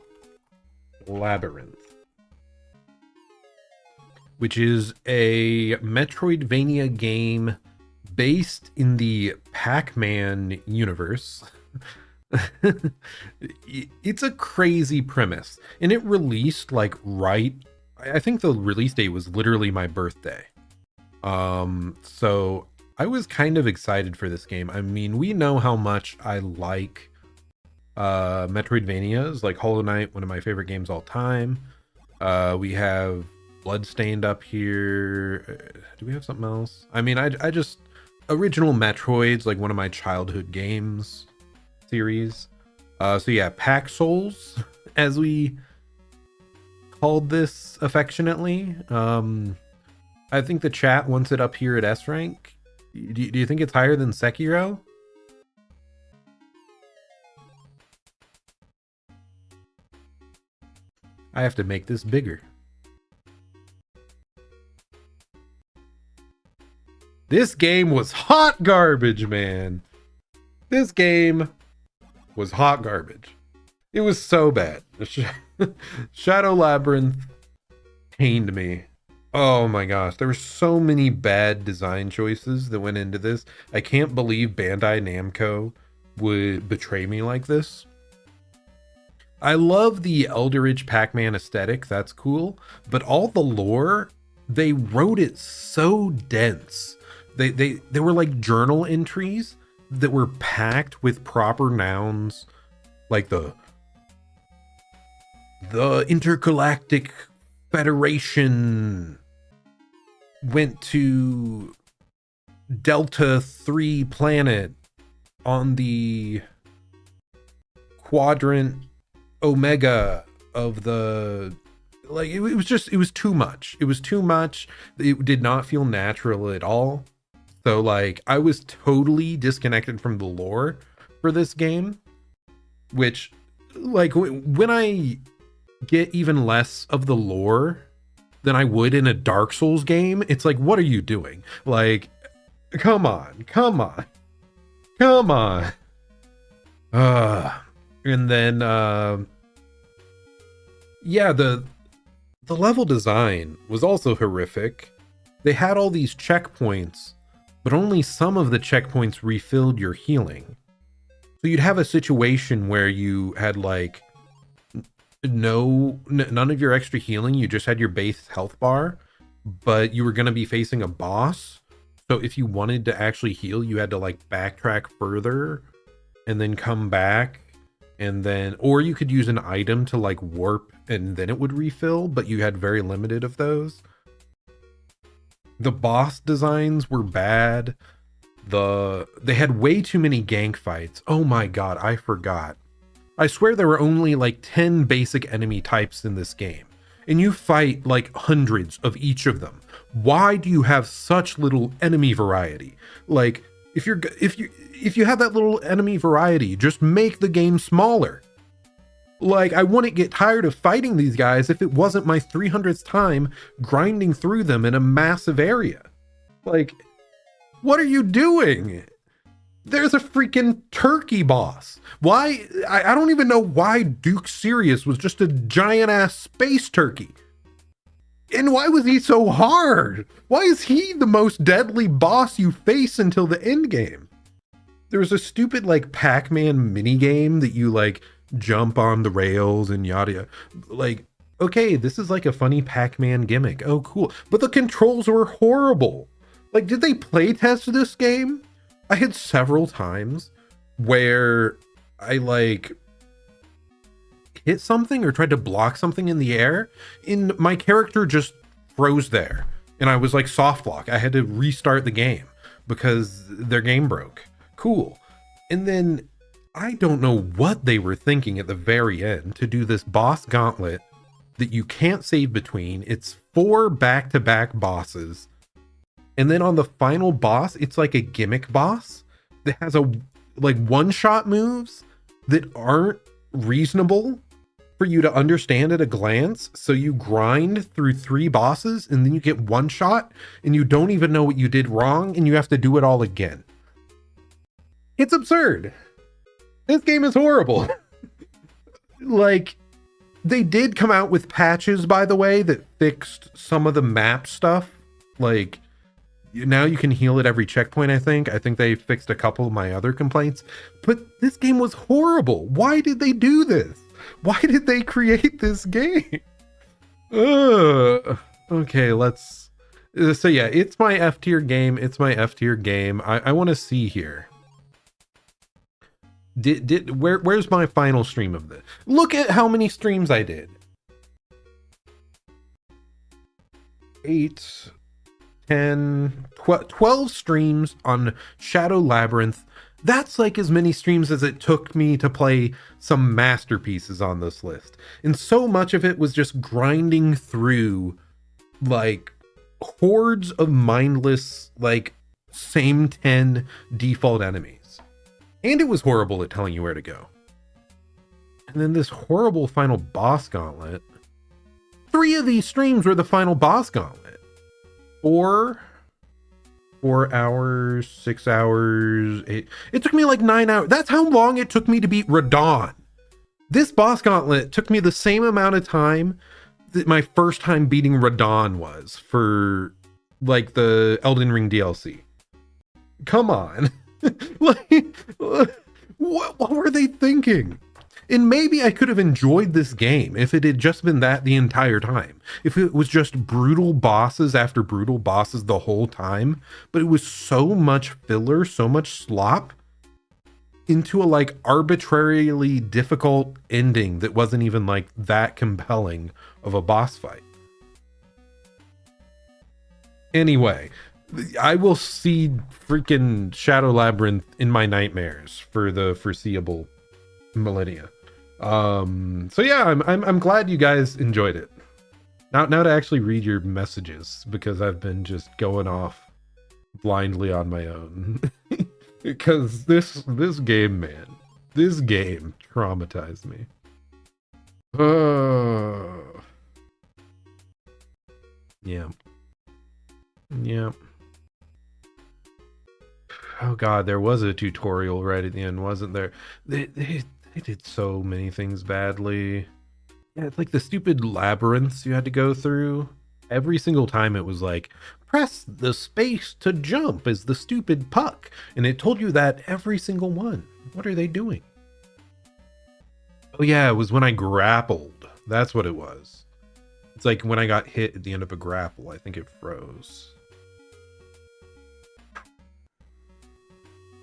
Labyrinth, which is a Metroidvania game based in the Pac-Man universe. It's a crazy premise, and it released like I think the release date was literally my birthday. So I was kind of excited for this game. I mean, we know how much I like Metroidvanias, like Hollow Knight, one of my favorite games all time. We have Bloodstained up here. Do we have something else? I mean, I just original Metroids, like one of my childhood games series. So yeah, Pack Souls, as we called this affectionately. I think the chat wants it up here at S rank. Do you think it's higher than Sekiro? I have to make this bigger. This game was hot garbage, man. This game was hot garbage. It was so bad. Shadow Labyrinth pained me. Oh my gosh, there were so many bad design choices that went into this. I can't believe Bandai Namco would betray me like this. I love the Eldritch Pac-Man aesthetic, that's cool, but all the lore, they wrote it so dense. They were like journal entries that were packed with proper nouns, like the Intergalactic Federation went to Delta 3 planet on the quadrant Omega of the, like, it was too much. It was too much. It did not feel natural at all. So like I was totally disconnected from the lore for this game, which like when I get even less of the lore than I would in a Dark Souls game, it's like, what are you doing? Like, come on. And then yeah, the level design was also horrific. They had all these checkpoints, but only some of the checkpoints refilled your healing. So you'd have a situation where you had like none of your extra healing, you just had your base health bar, but you were going to be facing a boss. So if you wanted to actually heal, you had to like backtrack further and then come back, and then, or you could use an item to like warp and then it would refill, but you had very limited of those. The boss designs were bad. They had way too many gank fights. Oh my god, I forgot. I swear there were only like 10 basic enemy types in this game, and you fight like hundreds of each of them. Why do you have such little enemy variety? Like, if you have that little enemy variety, just make the game smaller. Like, I wouldn't get tired of fighting these guys if it wasn't my 300th time grinding through them in a massive area. Like, what are you doing? There's a freaking turkey boss. Why? I don't even know why Duke Sirius was just a giant ass space turkey. And why was he so hard? Why is he the most deadly boss you face until the end game? There was a stupid like Pac-Man mini game that you like jump on the rails and yada yada. Like, okay, this is like a funny Pac-Man gimmick. Oh, cool. But the controls were horrible. Like, did they play test this game? I had several times where I like hit something or tried to block something in the air, and my character just froze there. And I was like soft lock. I had to restart the game because their game broke. Cool. And then I don't know what they were thinking at the very end to do this boss gauntlet that you can't save between. It's 4 back-to-back bosses. And then on the final boss, it's like a gimmick boss that has a like one-shot moves that aren't reasonable for you to understand at a glance. So you grind through 3 bosses and then you get one shot and you don't even know what you did wrong and you have to do it all again. It's absurd. This game is horrible. Like, they did come out with patches, by the way, that fixed some of the map stuff. Like, now you can heal at every checkpoint, I think. I think they fixed a couple of my other complaints. But this game was horrible. Why did they do this? Why did they create this game? Okay, let's... So yeah, it's my F tier game. It's my F tier game. I want to see here. Where's my final stream of this? Look at how many streams I did. 8, 10, 12 streams on Shadow Labyrinth. That's like as many streams as it took me to play some masterpieces on this list. And so much of it was just grinding through like hordes of mindless, like same 10 default enemies. And it was horrible at telling you where to go. And then this horrible final boss gauntlet. 3 of these streams were the final boss gauntlet. 4 hours, 6 hours, 8. It took me like 9 hours. That's how long it took me to beat Radon. This boss gauntlet took me the same amount of time that my first time beating Radon was for like the Elden Ring DLC. Come on. Like, what were they thinking? And maybe I could have enjoyed this game if it had just been that the entire time. If it was just brutal bosses after brutal bosses the whole time. But it was so much filler, so much slop into a like arbitrarily difficult ending that wasn't even like that compelling of a boss fight. Anyway, I will see freaking Shadow Labyrinth in my nightmares for the foreseeable millennia. So yeah, I'm glad you guys enjoyed it. Now to actually read your messages, because I've been just going off blindly on my own. Because this game, man, this game traumatized me. Yeah. Oh god, there was a tutorial right at the end, wasn't there? They did so many things badly. Yeah, it's like the stupid labyrinths you had to go through. Every single time it was like, press the space to jump as the stupid puck. And it told you that every single one. What are they doing? Oh yeah, it was when I grappled. That's what it was. It's like when I got hit at the end of a grapple, I think it froze.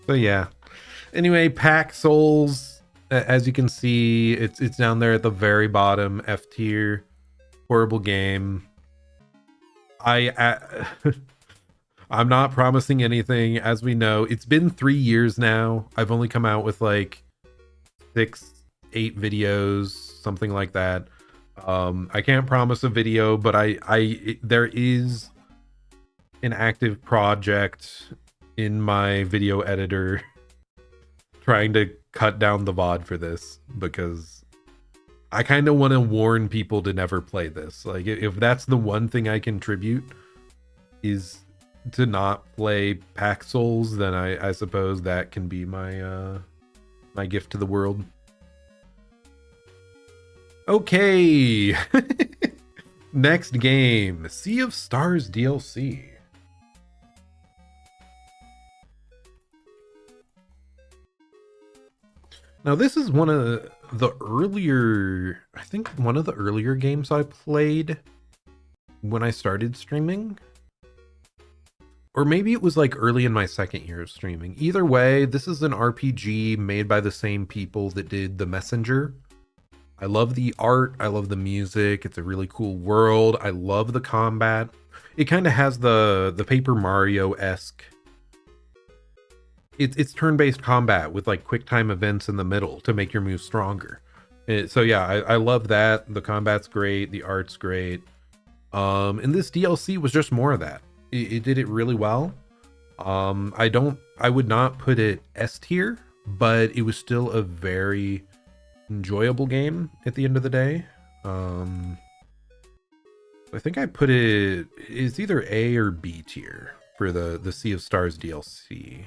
So yeah. Anyway, Pack Souls, as you can see, it's down there at the very bottom, F tier. Horrible game. I'm not promising anything. As we know, it's been 3 years now. I've only come out with like 6, 8 videos, something like that. I can't promise a video, but there is an active project in my video editor trying to cut down the VOD for this, because I kind of want to warn people to never play this. Like, if that's the one thing I contribute is to not play Pack Souls, then I suppose that can be my my gift to the world. Okay. Next game, Sea of Stars DLC. Now this is one of the earlier, I think one of the earlier games I played when I started streaming. Or maybe it was like early in my second year of streaming. Either way, this is an RPG made by the same people that did The Messenger. I love the art, I love the music, it's a really cool world, I love the combat. It kind of has the Paper Mario-esque. It's turn-based combat with like quick time events in the middle to make your moves stronger. So yeah, I love that. The combat's great, the art's great. And this DLC was just more of that. It did it really well. I would not put it S tier, but it was still a very enjoyable game at the end of the day. I think I put it's either A or B tier for the Sea of Stars DLC.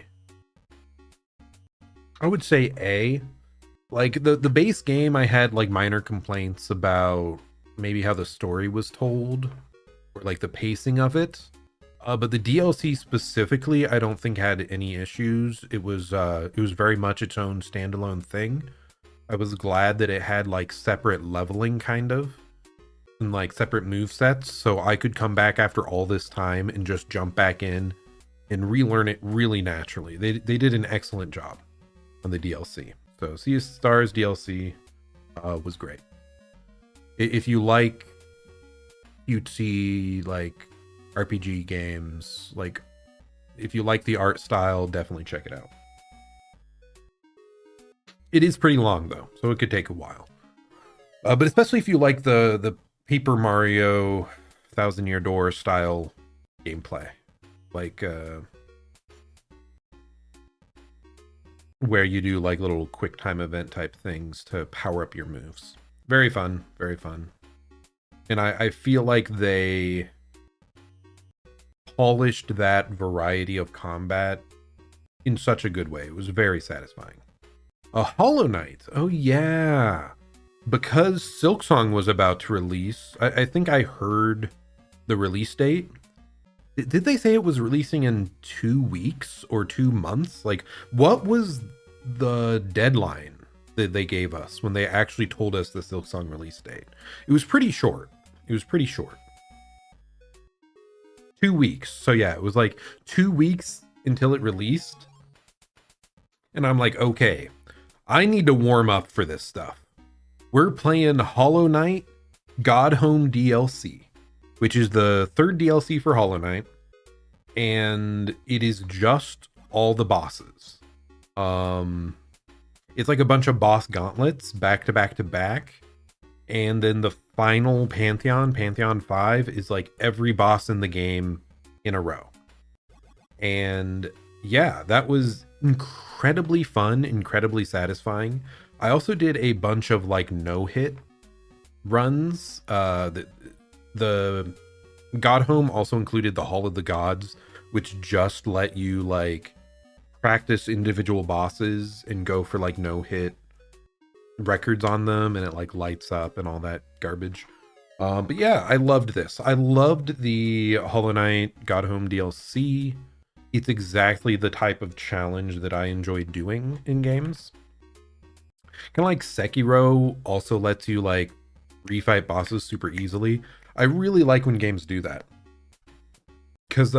I would say A. Like the base game, I had like minor complaints about maybe how the story was told or like the pacing of it. But the DLC specifically, I don't think had any issues. It was very much its own standalone thing. I was glad that it had like separate leveling kind of and like separate move sets, so I could come back after all this time and just jump back in and relearn it really naturally. They did an excellent job on the DLC. So Sea of Stars DLC was great. If you like cutesy like RPG games, like if you like the art style, definitely check it out. It is pretty long though, so it could take a while. But especially if you like the Paper Mario Thousand Year Door style gameplay, like where you do like little quick time event type things to power up your moves. Very fun, very fun. And I feel like they polished that variety of combat in such a good way. It was very satisfying. A Hollow Knight. Oh yeah. Because Silksong was about to release, I think I heard the release date. Did they say it was releasing in 2 weeks or 2 months? Like, what was the deadline that they gave us when they actually told us the Silksong release date? It was pretty short. 2 weeks. So yeah, it was like 2 weeks until it released. And I'm like, okay, I need to warm up for this stuff. We're playing Hollow Knight God Home DLC, which is the 3rd DLC for Hollow Knight, and it is just all the bosses. It's like a bunch of boss gauntlets back to back to back, and then the final Pantheon 5, is like every boss in the game in a row. And yeah, that was incredibly fun, incredibly satisfying. I also did a bunch of like no-hit runs. The God Home also included the Hall of the Gods, which just let you like practice individual bosses and go for like no-hit records on them, and it like lights up and all that garbage. But yeah, I loved this. I loved the Hollow Knight God Home DLC. It's exactly the type of challenge that I enjoy doing in games. Kind of like Sekiro also lets you like refight bosses super easily. I really like when games do that. Because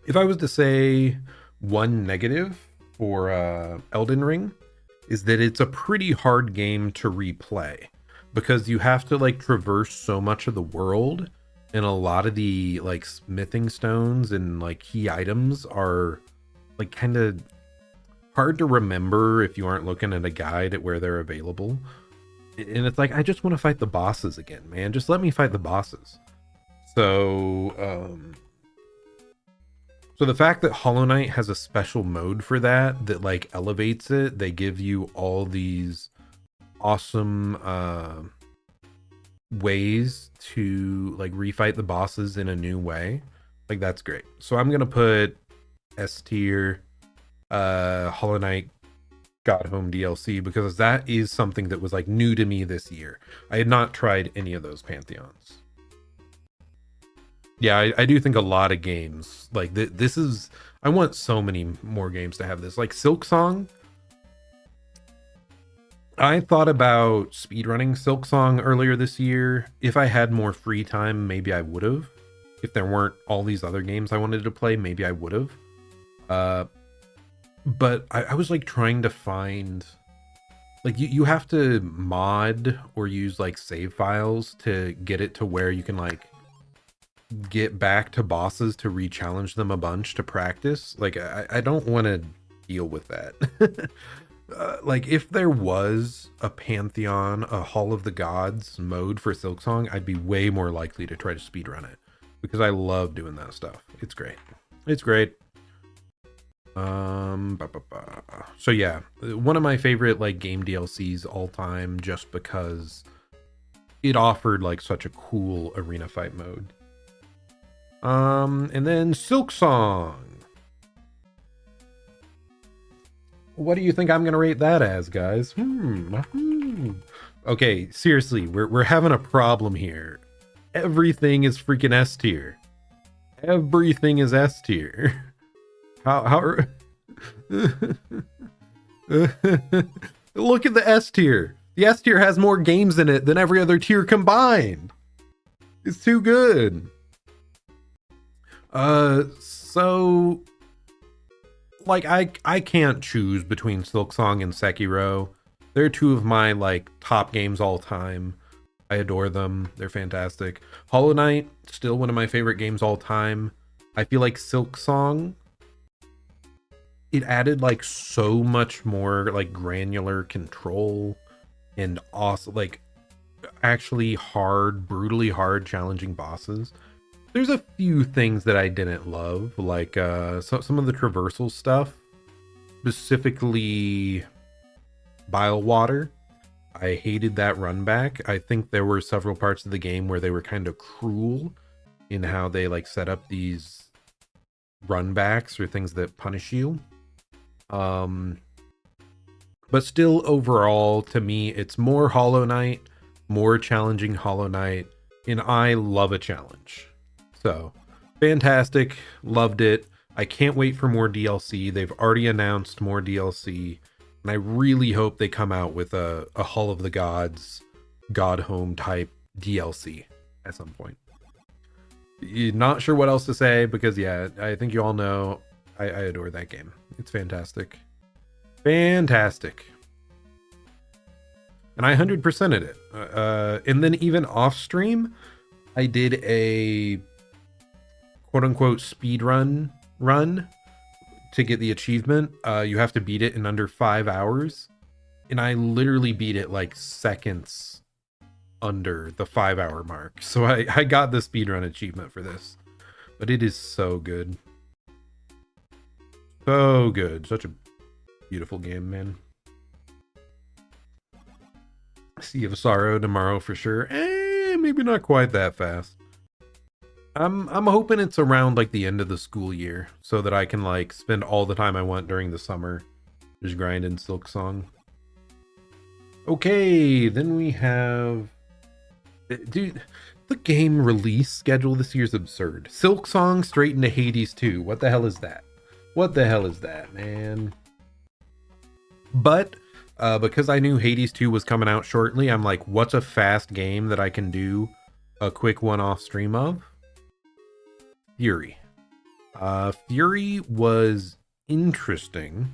if I was to say one negative for Elden Ring, is that it's a pretty hard game to replay. Because you have to like traverse so much of the world, and a lot of the like smithing stones and like key items are like kind of hard to remember if you aren't looking at a guide at where they're available. And it's like, I just want to fight the bosses again, man. Just let me fight the bosses. So so the fact that Hollow Knight has a special mode for that like elevates it, they give you all these awesome ways to like refight the bosses in a new way. Like, that's great. So I'm gonna put S tier Hollow Knight God Home DLC, because that is something that was like new to me this year. I had not tried any of those Pantheons. Yeah, I do think a lot of games like this is, I want so many more games to have this. Like Silksong, I thought about speedrunning Silk Song earlier this year. If I had more free time, maybe I would have. If there weren't all these other games I wanted to play, maybe I would have. But I was like trying to find, like, you have to mod or use like save files to get it to where you can like get back to bosses to re-challenge them a bunch to practice. Like, I don't want to deal with that. Like, if there was a Pantheon, a Hall of the Gods mode for Silksong, I'd be way more likely to try to speedrun it because I love doing that stuff. It's great. It's great. So yeah, one of my favorite like game DLCs all time, just because it offered like such a cool arena fight mode. And then Silksong. What do you think I'm gonna rate that as, guys? Okay, seriously, we're having a problem here. Everything is freaking S tier. Everything is S tier. How Look at the S tier. The S tier has more games in it than every other tier combined. It's too good. So like I can't choose between Silksong and Sekiro. They're two of my like top games all time. I adore them. They're fantastic. Hollow Knight, still one of my favorite games all time. I feel like Silksong, it added like so much more like granular control and also like actually hard, brutally hard, challenging bosses. There's a few things that I didn't love, like some of the traversal stuff, specifically Bile Water. I hated that run back. I think there were several parts of the game where they were kind of cruel in how they like set up these run backs or things that punish you. But still, overall, to me, it's more Hollow Knight, more challenging Hollow Knight, and I love a challenge. So, fantastic. Loved it. I can't wait for more DLC. They've already announced more DLC, and I really hope they come out with a Hall of the Gods, God Home type DLC at some point. Not sure what else to say because, yeah, I think you all know I adore that game. It's fantastic. Fantastic. And I 100%ed it. And then even off stream, I did a quote-unquote speed run to get the achievement. You have to beat it in under 5 hours, and I literally beat it like seconds under the 5-hour mark. So I got the speedrun achievement for this, but it is so good. So good. Such a beautiful game, man. Sea of Sorrow tomorrow for sure. Maybe not quite that fast. I'm hoping it's around like the end of the school year so that I can like spend all the time I want during the summer just grinding Silksong. Okay, then we have, dude, the game release schedule this year is absurd. Silksong straight into Hades 2. What the hell is that? What the hell is that, man? But because I knew Hades 2 was coming out shortly, I'm like, what's a fast game that I can do a quick one-off stream of? Fury. Fury was interesting.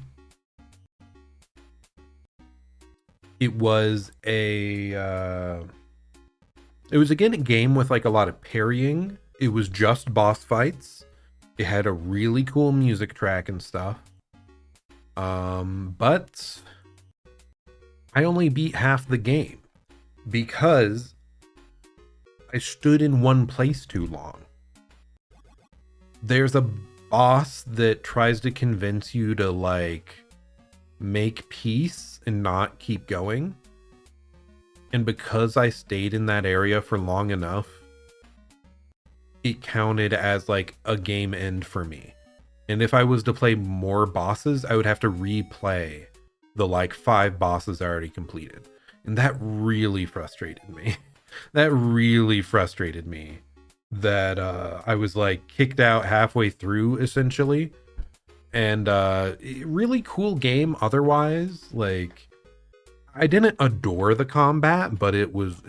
It was again a game with like a lot of parrying. It was just boss fights. It had a really cool music track and stuff. But I only beat half the game because I stood in one place too long. There's a boss that tries to convince you to like make peace and not keep going. And because I stayed in that area for long enough, it counted as like a game end for me. And if I was to play more bosses, I would have to replay the like 5 bosses I already completed. And that really frustrated me. That really frustrated me that I was like kicked out halfway through essentially. And really cool game otherwise. Like I didn't adore the combat, but it was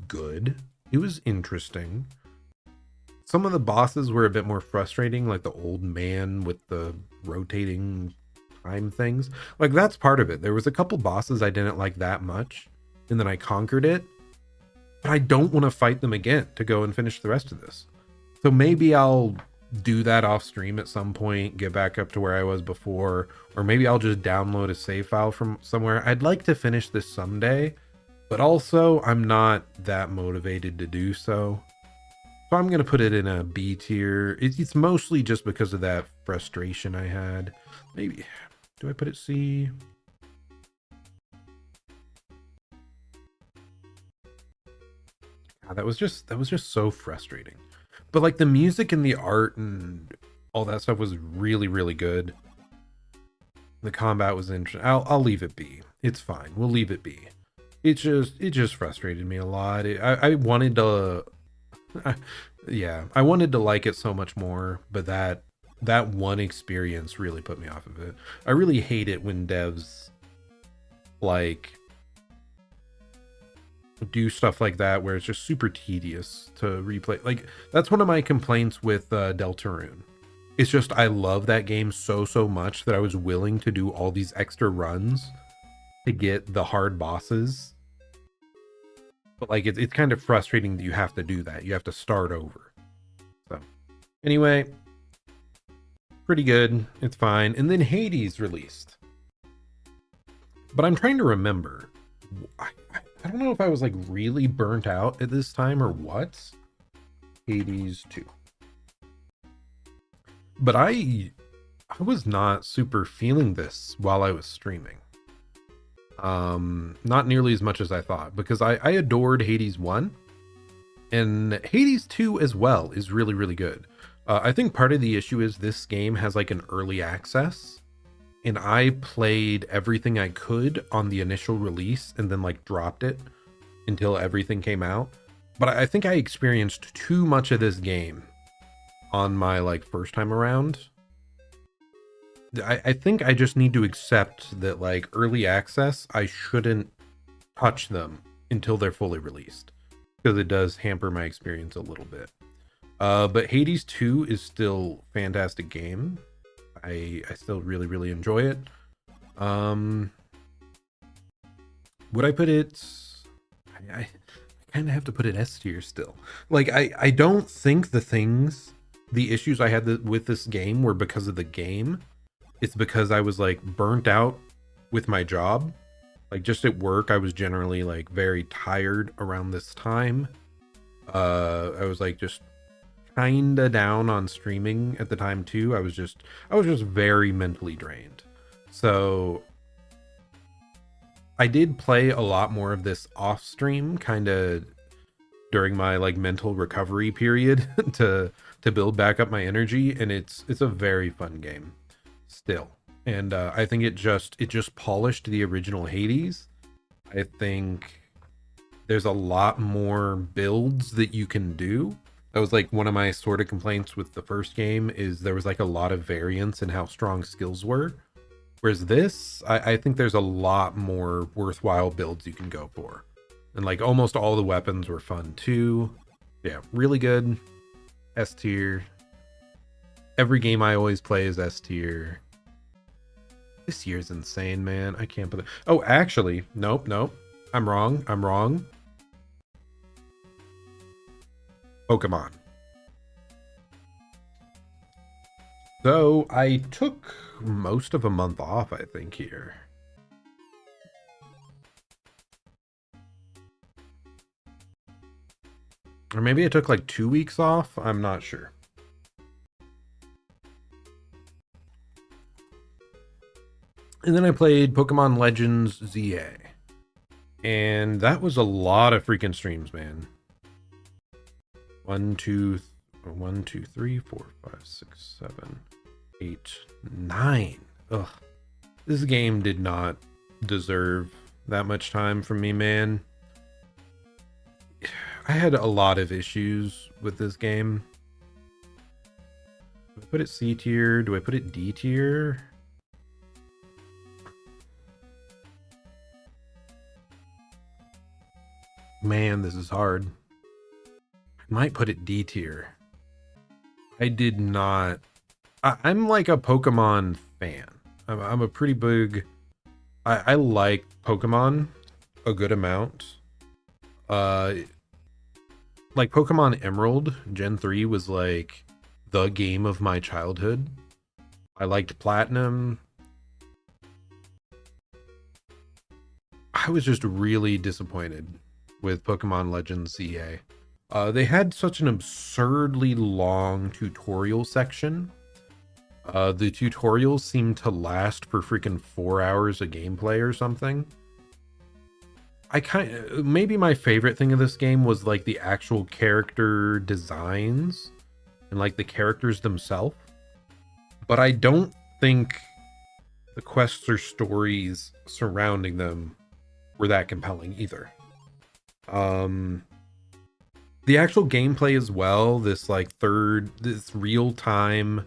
good. It was interesting. Some of the bosses were a bit more frustrating, like the old man with the rotating time things. Like that's part of it. There was a couple bosses I didn't like that much, and then I conquered it. But I don't want to fight them again to go and finish the rest of this. So maybe I'll do that off stream at some point, get back up to where I was before, or maybe I'll just download a save file from somewhere. I'd like to finish this someday, but also I'm not that motivated to do so. So I'm going to put it in a B tier. It's mostly just because of that frustration I had. Maybe, do I put it C? God, that was just so frustrating. But like the music and the art and all that stuff was really, really good. The combat was interesting. I'll leave it be. It's fine. We'll leave it be. It just frustrated me a lot. I wanted to yeah, I wanted to like it so much more, but that one experience really put me off of it. I really hate it when devs like do stuff like that where it's just super tedious to replay. Like that's one of my complaints with Deltarune. It's just I love that game so much that I was willing to do all these extra runs to get the hard bosses. But like it's kind of frustrating that you have to do that. You have to start over. So anyway, pretty good. It's fine. And then Hades released. But I'm trying to remember. I don't know if I was like really burnt out at this time or what. Hades 2. But I was not super feeling this while I was streaming. Not nearly as much as I thought, because I adored Hades 1, and Hades 2 as well is really, really good. I think part of the issue is this game has like an early access, and I played everything I could on the initial release and then like dropped it until everything came out. But I think I experienced too much of this game on my like first time around. I think I just need to accept that like early access, I shouldn't touch them until they're fully released, because it does hamper my experience a little bit. But Hades 2 is still a fantastic game. I still really, really enjoy it. Would I put it? I kind of have to put it S tier still. Like I don't think the issues I had with this game were because of the game. It's because I was like burnt out with my job. Like just at work, I was generally like very tired around this time. I was like just kinda down on streaming at the time too. I was just very mentally drained. So I did play a lot more of this off stream kind of during my like mental recovery period to build back up my energy, and it's a very fun game still. And I think it just polished the original Hades. I think there's a lot more builds that you can do. That was like one of my sort of complaints with the first game, is there was like a lot of variance in how strong skills were. Whereas this, I think there's a lot more worthwhile builds you can go for. And like almost all the weapons were fun too. Yeah, really good. S tier. Every game I always play is S tier. This year's insane, man. I can't believe. Oh, actually, nope. I'm wrong. Pokemon. So I took most of a month off, I think, here. Or maybe I took like 2 weeks off. I'm not sure. And then I played Pokemon Legends ZA. And that was a lot of freaking streams, man. 1, 2, 3, 4, 5, 6, 7, 8, 9. Ugh. This game did not deserve that much time from me, man. I had a lot of issues with this game. Do I put it C tier? Do I put it D tier? Man, this is hard. I might put it D tier. I did not. I'm like a Pokemon fan. I'm a pretty big. I like Pokemon a good amount. Like Pokemon Emerald Gen 3 was like the game of my childhood. I liked Platinum. I was just really disappointed with Pokemon Legends EA. They had such an absurdly long tutorial section. The tutorials seemed to last for freaking 4 hours of gameplay or something. Maybe my favorite thing of this game was like the actual character designs and like the characters themselves. But I don't think the quests or stories surrounding them were that compelling either. The actual gameplay as well, this real-time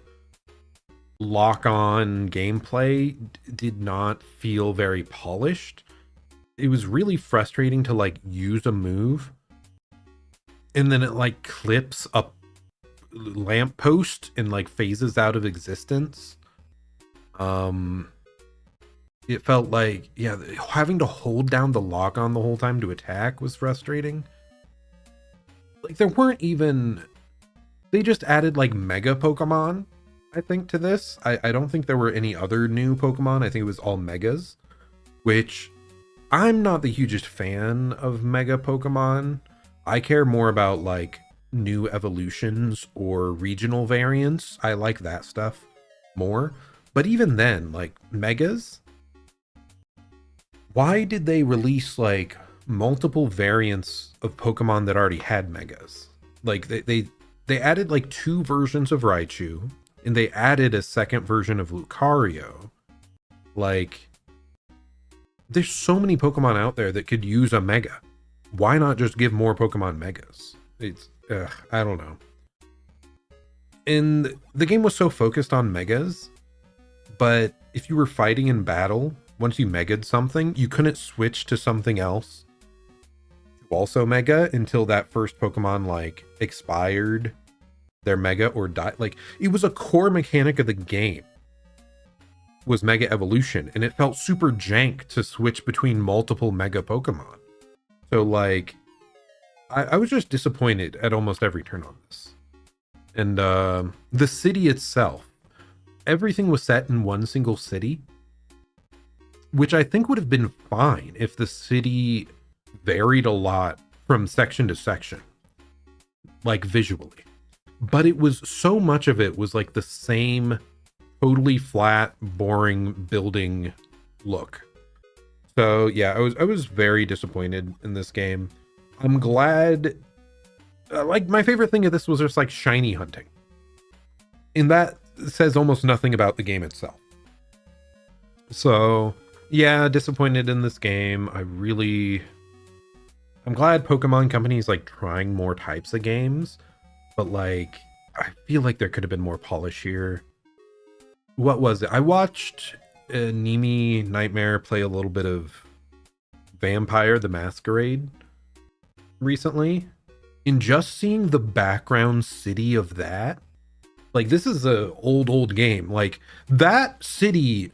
lock-on gameplay did not feel very polished. It was really frustrating to like use a move and then it like clips a lamppost and like phases out of existence. It felt like, yeah, having to hold down the lock-on the whole time to attack was frustrating. Like there weren't even, they just added like mega Pokemon, I think, to this. I don't think there were any other new Pokemon. I think it was all megas, which I'm not the hugest fan of mega Pokemon. I care more about like new evolutions or regional variants. I like that stuff more. But even then, like megas, why did they release like multiple variants of Pokemon that already had megas? Like they added like 2 versions of Raichu, and they added a second version of Lucario. Like, there's so many Pokemon out there that could use a mega. Why not just give more Pokemon megas? It's I don't know. And the game was so focused on megas, but if you were fighting in battle, once you mega'd something, you couldn't switch to something else to also mega until that first Pokemon like expired their mega or died. Like, it was a core mechanic of the game was mega evolution, and it felt super jank to switch between multiple mega Pokemon. So like I was just disappointed at almost every turn on this. And the city itself, everything was set in one single city, which I think would have been fine if the city varied a lot from section to section, like visually. But it was, so much of it was like the same totally flat, boring building look. So yeah, I was very disappointed in this game. I'm glad, like my favorite thing of this was just like shiny hunting. And that says almost nothing about the game itself. So yeah, disappointed in this game. I'm glad Pokemon Company is like trying more types of games, but like I feel like there could have been more polish here. What was it? I watched Nimi Nightmare play a little bit of Vampire the Masquerade recently, and just seeing the background city of that, like this is a old game. Like that city,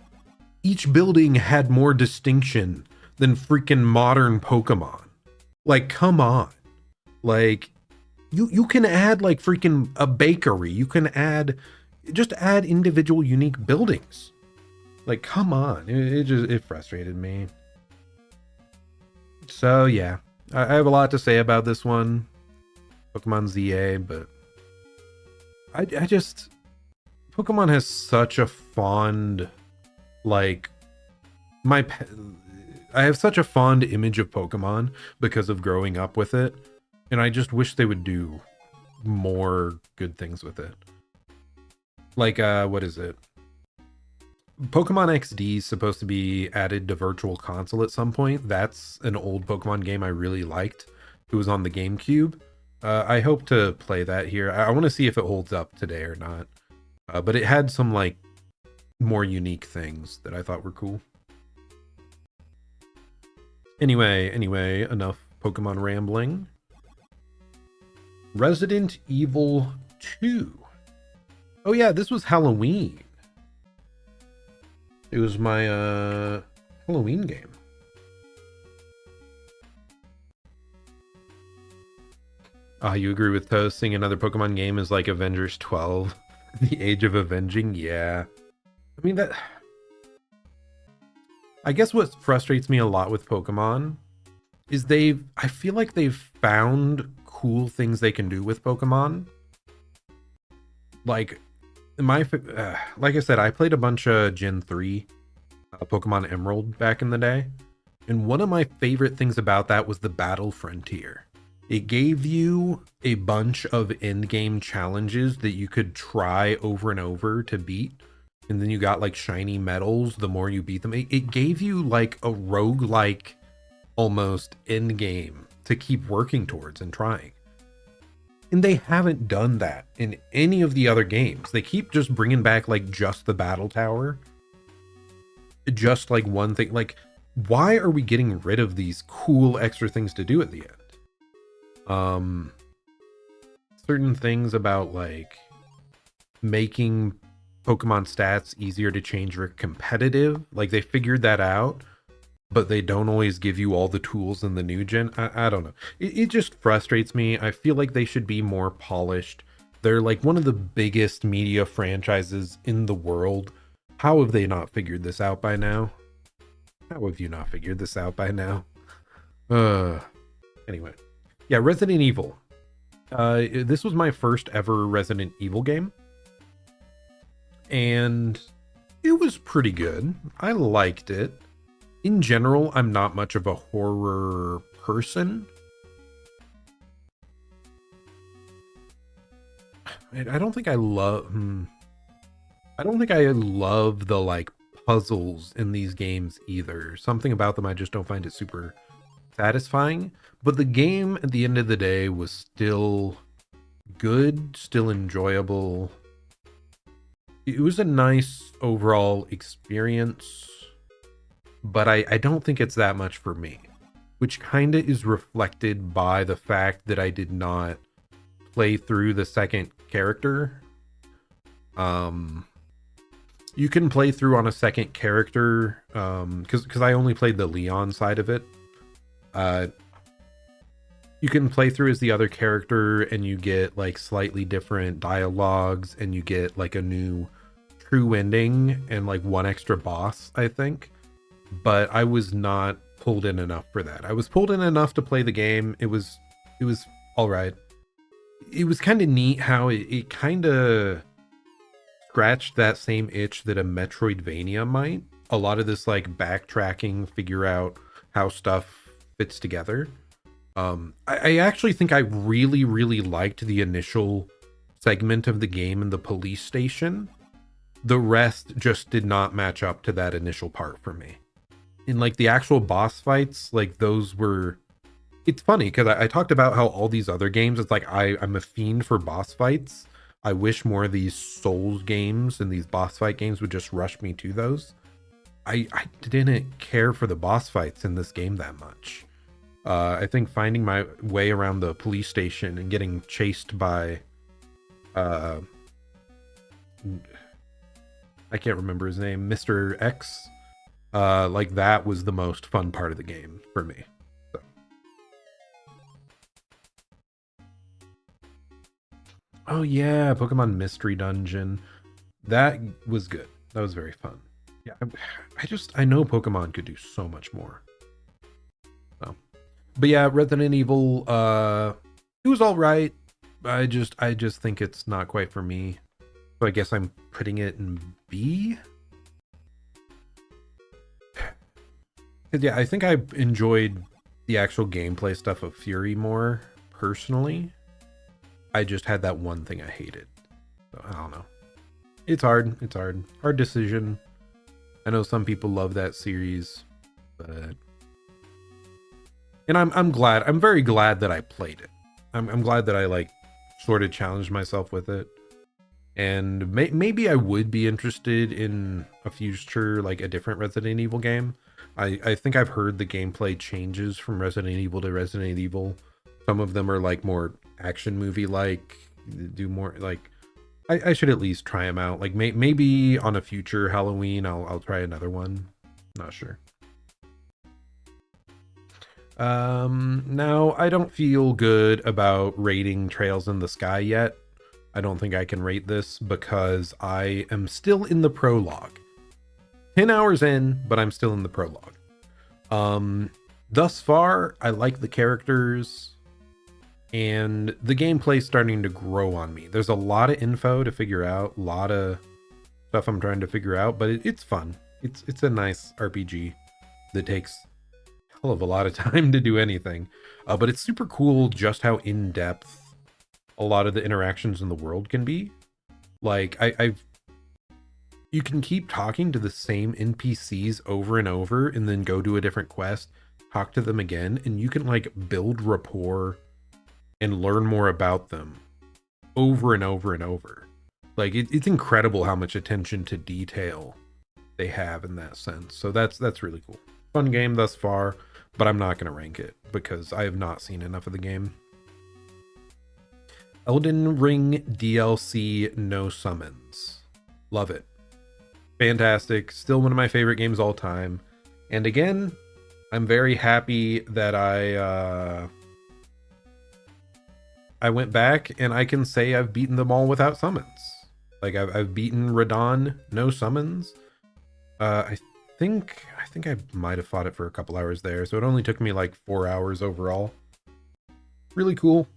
each building had more distinction than freaking modern Pokemon. Like, come on. Like, you can add like freaking a bakery. You can just add individual unique buildings. Like, come on. It frustrated me. So yeah, I have a lot to say about this one, Pokemon ZA, but I just, Pokemon has such a fond, like, I have such a fond image of Pokemon because of growing up with it, and I just wish they would do more good things with it. Like, what is it? Pokemon XD is supposed to be added to Virtual Console at some point. That's an old Pokemon game I really liked. It was on the GameCube. I hope to play that here. I want to see if it holds up today or not. But it had some, like, more unique things that I thought were cool. Anyway, enough Pokemon rambling. Resident Evil 2. Oh yeah, this was Halloween. It was my Halloween game. You agree with Toast? Seeing another Pokemon game is like Avengers 12, the Age of Avenging? Yeah. I mean, I guess what frustrates me a lot with Pokemon is I feel like they've found cool things they can do with Pokemon. Like, like I said, I played a bunch of Gen 3 Pokemon Emerald back in the day. And one of my favorite things about that was the Battle Frontier. It gave you a bunch of endgame challenges that you could try over and over to beat. And then you got like shiny medals the more you beat them. It gave you like a roguelike almost endgame to keep working towards and trying. And they haven't done that in any of the other games. They keep just bringing back like just the battle tower. Just like one thing. Like, why are we getting rid of these cool extra things to do at the end? Certain things about like making Pokemon stats easier to change for competitive, like they figured that out, but they don't always give you all the tools in the new gen. I don't know. It just frustrates me. I feel like they should be more polished. They're like one of the biggest media franchises in the world. How have they not figured this out by now? How have you not figured this out by now? Anyway. Yeah, Resident Evil. This was my first ever Resident Evil game. And it was pretty good. I liked it. In general, I'm not much of a horror person. I don't think I love... I don't think I love the, like, puzzles in these games either. Something about them I just don't find it super satisfying. But the game, at the end of the day, was still good, still enjoyable. It was a nice overall experience, but I don't think it's that much for me, which kind of is reflected by the fact that I did not play through the second character. You can play through on a second character, because I only played the Leon side of it. You can play through as the other character and you get like slightly different dialogues and you get like a new true ending and like one extra boss, I think. But I was not pulled in enough for that. I was pulled in enough to play the game. It was all right. It was kind of neat how it kind of scratched that same itch that a Metroidvania might. A lot of this like backtracking, figure out how stuff fits together. I actually think I really, really liked the initial segment of the game in the police station. The rest just did not match up to that initial part for me. In like the actual boss fights, like those were... It's funny because I talked about how all these other games, it's like I'm a fiend for boss fights. I wish more of these Souls games and these boss fight games would just rush me to those. I didn't care for the boss fights in this game that much. I think finding my way around the police station and getting chased by... I can't remember his name, Mr. X. Like that was the most fun part of the game for me. So. Oh yeah, Pokemon Mystery Dungeon. That was good. That was very fun. Yeah, I know Pokemon could do so much more. So. But yeah, Resident Evil, it was all right. I just think it's not quite for me. So I guess I'm putting it in B. Yeah, I think I enjoyed the actual gameplay stuff of Fury more personally. I just had that one thing I hated. So I don't know. It's hard. It's hard. Hard decision. I know some people love that series, but... And I'm glad. I'm very glad that I played it. I'm glad that I like sort of challenged myself with it. And maybe I would be interested in a future, like a different Resident Evil game. I think I've heard the gameplay changes from Resident Evil to Resident Evil. Some of them are like more action movie like, do more like, I should at least try them out. Like maybe on a future Halloween I'll try another one. Not sure. Now I don't feel good about rating Trails in the Sky yet. I don't think I can rate this because I am still in the prologue. 10 hours in, but I'm still in the prologue. Thus far, I like the characters and the gameplay's starting to grow on me. There's a lot of info to figure out, a lot of stuff I'm trying to figure out, but it's fun. It's a nice RPG that takes a hell of a lot of time to do anything. But it's super cool just how in-depth a lot of the interactions in the world can be. Like you can keep talking to the same NPCs over and over and then go do a different quest, talk to them again, and you can like build rapport and learn more about them over and over and over. Like it's incredible how much attention to detail they have in that sense. So that's really cool. Fun game thus far, but I'm not going to rank it because I have not seen enough of the game. Elden Ring DLC No Summons. Love it. Fantastic. Still one of my favorite games all time. And again, I'm very happy that I went back and I can say I've beaten them all without summons. Like I've beaten Radon, no summons. I think I might have fought it for a couple hours there, so it only took me like 4 hours overall. Really cool.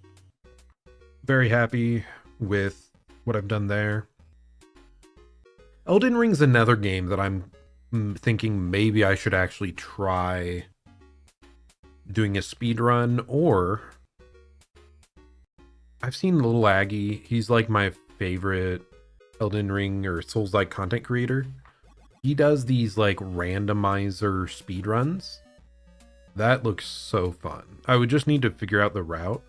Very happy with what I've done there. Elden Ring's another game that I'm thinking maybe I should actually try doing a speed run, or I've seen Little Aggie. He's like my favorite Elden Ring or Souls-like content creator. He does these like randomizer speed runs. That looks so fun. I would just need to figure out the route,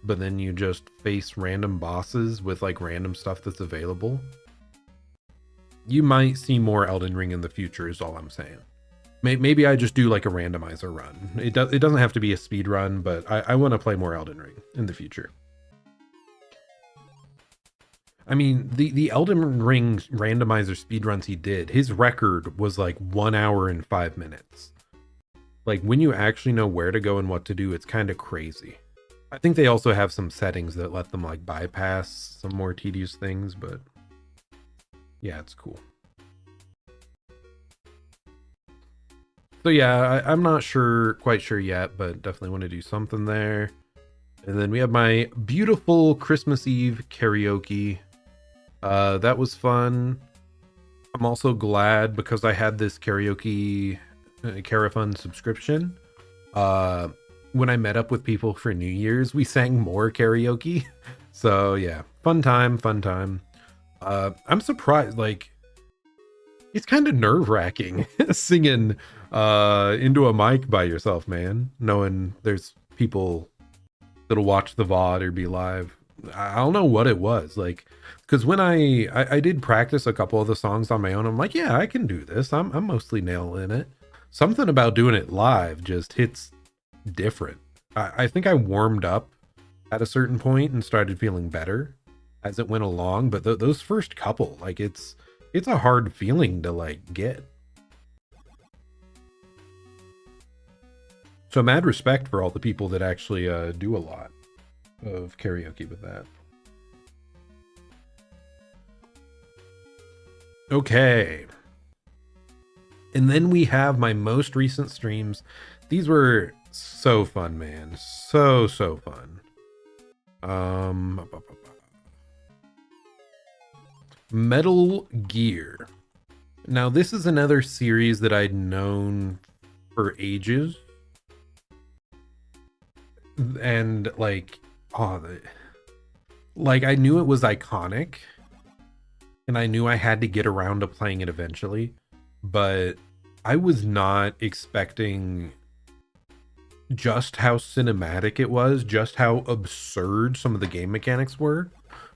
but then you just face random bosses with like random stuff that's available. You might see more Elden Ring in the future is all I'm saying. Maybe I just do like a randomizer run. It doesn't have to be a speed run, but I want to play more Elden Ring in the future. I mean, the Elden Ring randomizer speedruns he did, his record was like 1 hour and 5 minutes. Like when you actually know where to go and what to do, it's kind of crazy. I think they also have some settings that let them like bypass some more tedious things, but yeah, it's cool. So yeah, I'm not quite sure yet, but definitely want to do something there. And then we have my beautiful Christmas Eve karaoke. That was fun. I'm also glad because I had this karaoke Carafun subscription. When I met up with people for New Year's, we sang more karaoke. So yeah, fun time. I'm surprised, like, it's kind of nerve-wracking singing into a mic by yourself, man, knowing there's people that'll watch the VOD or be live. I don't know what it was, like, because when I did practice a couple of the songs on my own, I'm like, yeah, I can do this. I'm mostly nailing it. Something about doing it live just hits different. I think I warmed up at a certain point and started feeling better as it went along, but those first couple, like, it's a hard feeling to like get. So mad respect for all the people that actually do a lot of karaoke with that. Okay. And then we have my most recent streams. These were so fun, man. So fun. Metal Gear. Now, this is another series that I'd known for ages. And like, like I knew it was iconic. And I knew I had to get around to playing it eventually. But I was not expecting just how cinematic it was, just how absurd some of the game mechanics were,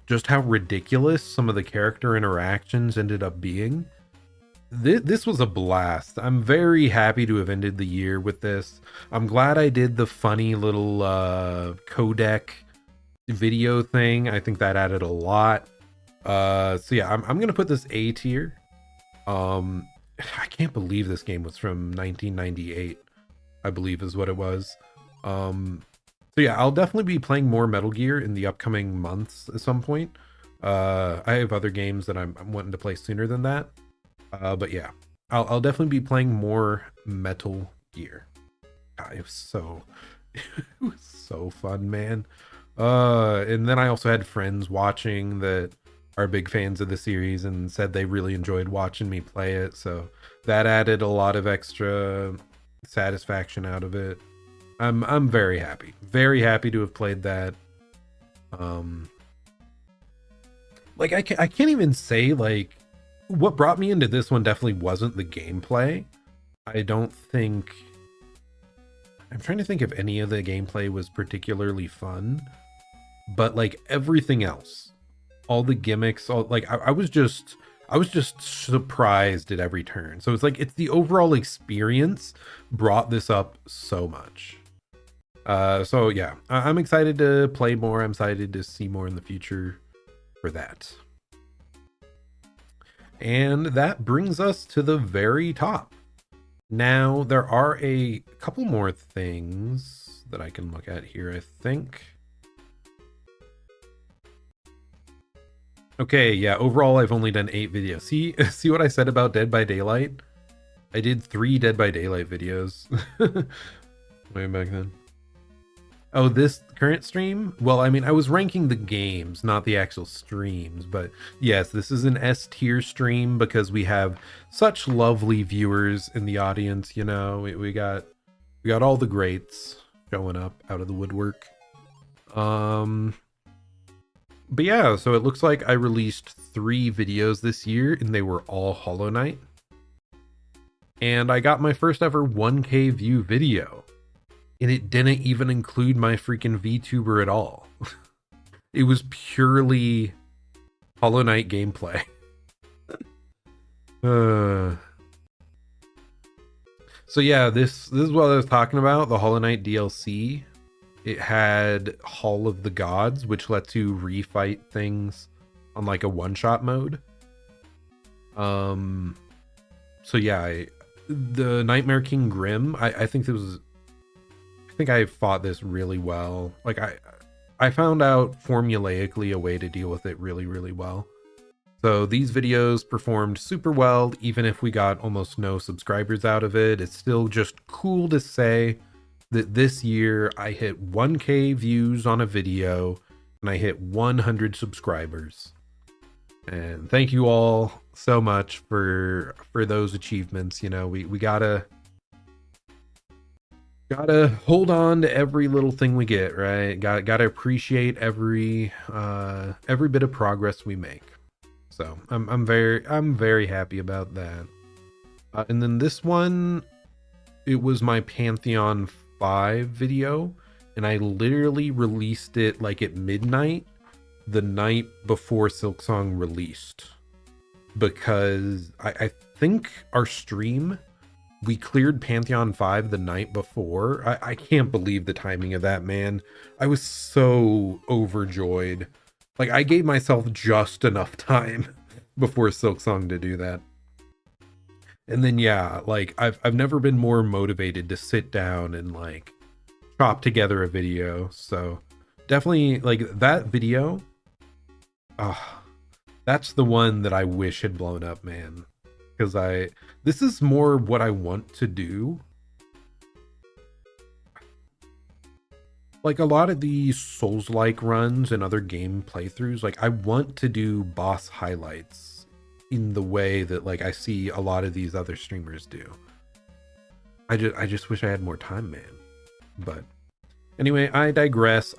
just how ridiculous some of the character interactions ended up being. this was a blast. I'm very happy to have ended the year with this. I'm glad I did the funny little codec video thing. I think that added a lot. So yeah, I'm gonna put this A tier. I can't believe this game was from 1998, I believe is what it was. So yeah, I'll definitely be playing more Metal Gear in the upcoming months at some point. I have other games that I'm wanting to play sooner than that. But yeah, I'll definitely be playing more Metal Gear. God, it was so it was so fun, man. And then I also had friends watching that are big fans of the series and said they really enjoyed watching me play it. So that added a lot of extra satisfaction out of it. I'm very happy to have played that. Like I can't even say like what brought me into this one definitely wasn't the gameplay. I don't think I'm trying to think if any of the gameplay was particularly fun, but like everything else, all the gimmicks, all like I was just surprised at every turn. So it's like it's the overall experience brought this up so much. So yeah, I'm excited to play more. I'm excited to see more in the future for that. And that brings us to the very top. Now, there are a couple more things that I can look at here, I think. Okay, yeah, overall I've only done 8 videos. See what I said about Dead by Daylight? I did 3 Dead by Daylight videos. Way back then. Oh, this current stream? Well, I mean, I was ranking the games, not the actual streams, but yes, this is an S tier stream because we have such lovely viewers in the audience, you know. We got all the greats showing up out of the woodwork. But yeah, so it looks like I released 3 videos this year and they were all Hollow Knight. And I got my first ever 1K view video. And it didn't even include my freaking VTuber at all. It was purely Hollow Knight gameplay. So yeah, this is what I was talking about, the Hollow Knight DLC. It had Hall of the Gods, which lets you refight things on like a one-shot mode. So yeah, the Nightmare King Grimm, I think I fought this really well. Like I found out formulaically a way to deal with it really, really well. So these videos performed super well, even if we got almost no subscribers out of it. It's still just cool to say that this year I hit 1K views on a video and I hit 100 subscribers. And thank you all so much for those achievements. You know, we gotta hold on to every little thing we get, right? Gotta appreciate every bit of progress we make. So I'm very happy about that. And then this one, it was my Pantheon 5 video, and I literally released it like at midnight the night before Silksong released, because I think our stream, we cleared Pantheon 5 the night before. I can't believe the timing of that, man. I was so overjoyed. Like, I gave myself just enough time before Silksong to do that. And then, yeah, like, I've never been more motivated to sit down and, like, chop together a video. So, definitely, like, that video, that's the one that I wish had blown up, man. Because this is more what I want to do. Like a lot of these Souls-like runs and other game playthroughs, like I want to do boss highlights in the way that like I see a lot of these other streamers do. I just wish I had more time, man. But anyway, I digress.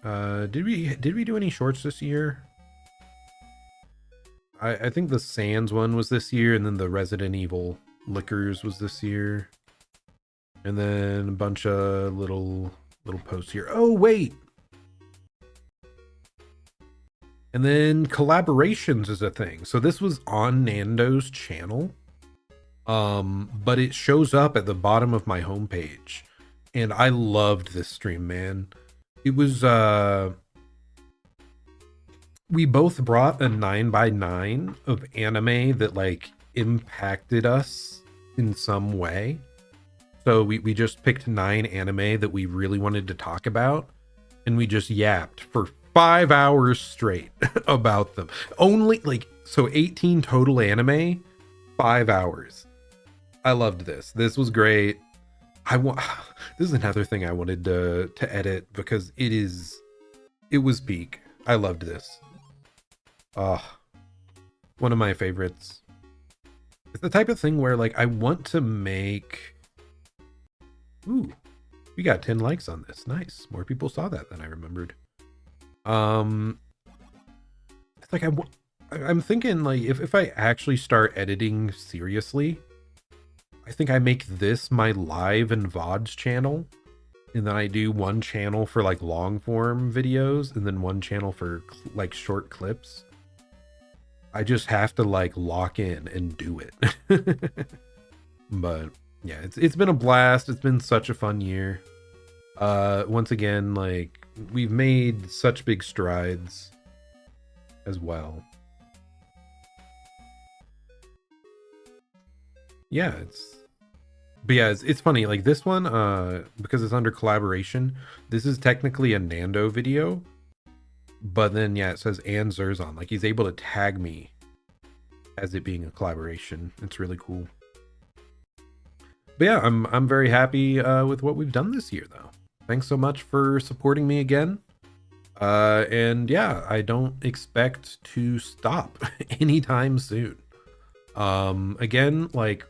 Did we do any shorts this year? I think the Sands one was this year, and then the Resident Evil Liquors was this year. And then a bunch of little posts here. Oh, wait! And then collaborations is a thing. So this was on Nando's channel. But it shows up at the bottom of my homepage. And I loved this stream, man. It was we both brought a 9x9 of anime that like impacted us in some way. So we just picked 9 anime that we really wanted to talk about, and we just yapped for 5 hours straight about them. Only like, so 18 total anime, 5 hours. I loved this. This was great. This is another thing I wanted to edit because it was peak. I loved this. One of my favorites. It's the type of thing where like I want to make. Ooh, we got 10 likes on this. Nice. More people saw that than I remembered. It's like I'm thinking like if I actually start editing seriously, I think I make this my live and VODs channel, and then I do one channel for like long form videos and then one channel for like short clips. I just have to like lock in and do it. But yeah, it's been a blast. It's been such a fun year. Once again, like we've made such big strides as well. Yeah, it's funny, like this one, because it's under collaboration, this is technically a Nando video, but then yeah, it says and Zerzon, like he's able to tag me as it being a collaboration. It's really cool. But yeah, I'm very happy with what we've done this year though. Thanks so much for supporting me again. And yeah, I don't expect to stop anytime soon. Again, like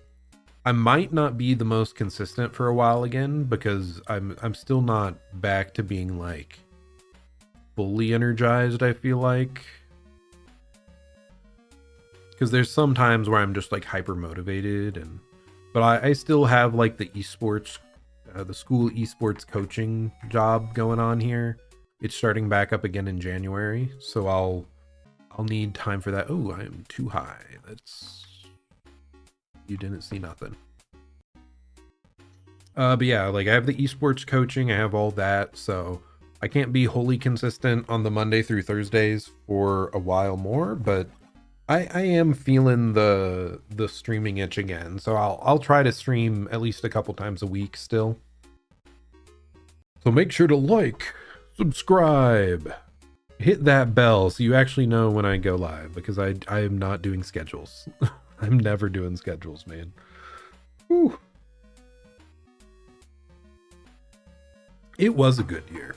I might not be the most consistent for a while again because I'm still not back to being like fully energized, I feel like. Because there's some times where I'm just like hyper motivated, but I still have like the esports, the school esports coaching job going on here. It's starting back up again in January, so I'll need time for that. Oh, I am too high. You didn't see nothing. But yeah, like I have the esports coaching, I have all that, so I can't be wholly consistent on the Monday through Thursdays for a while more, but I am feeling the streaming itch again, so I'll try to stream at least a couple times a week still. So make sure to like, subscribe, hit that bell so you actually know when I go live, because I am not doing schedules. I'm never doing schedules, man. Whew. It was a good year.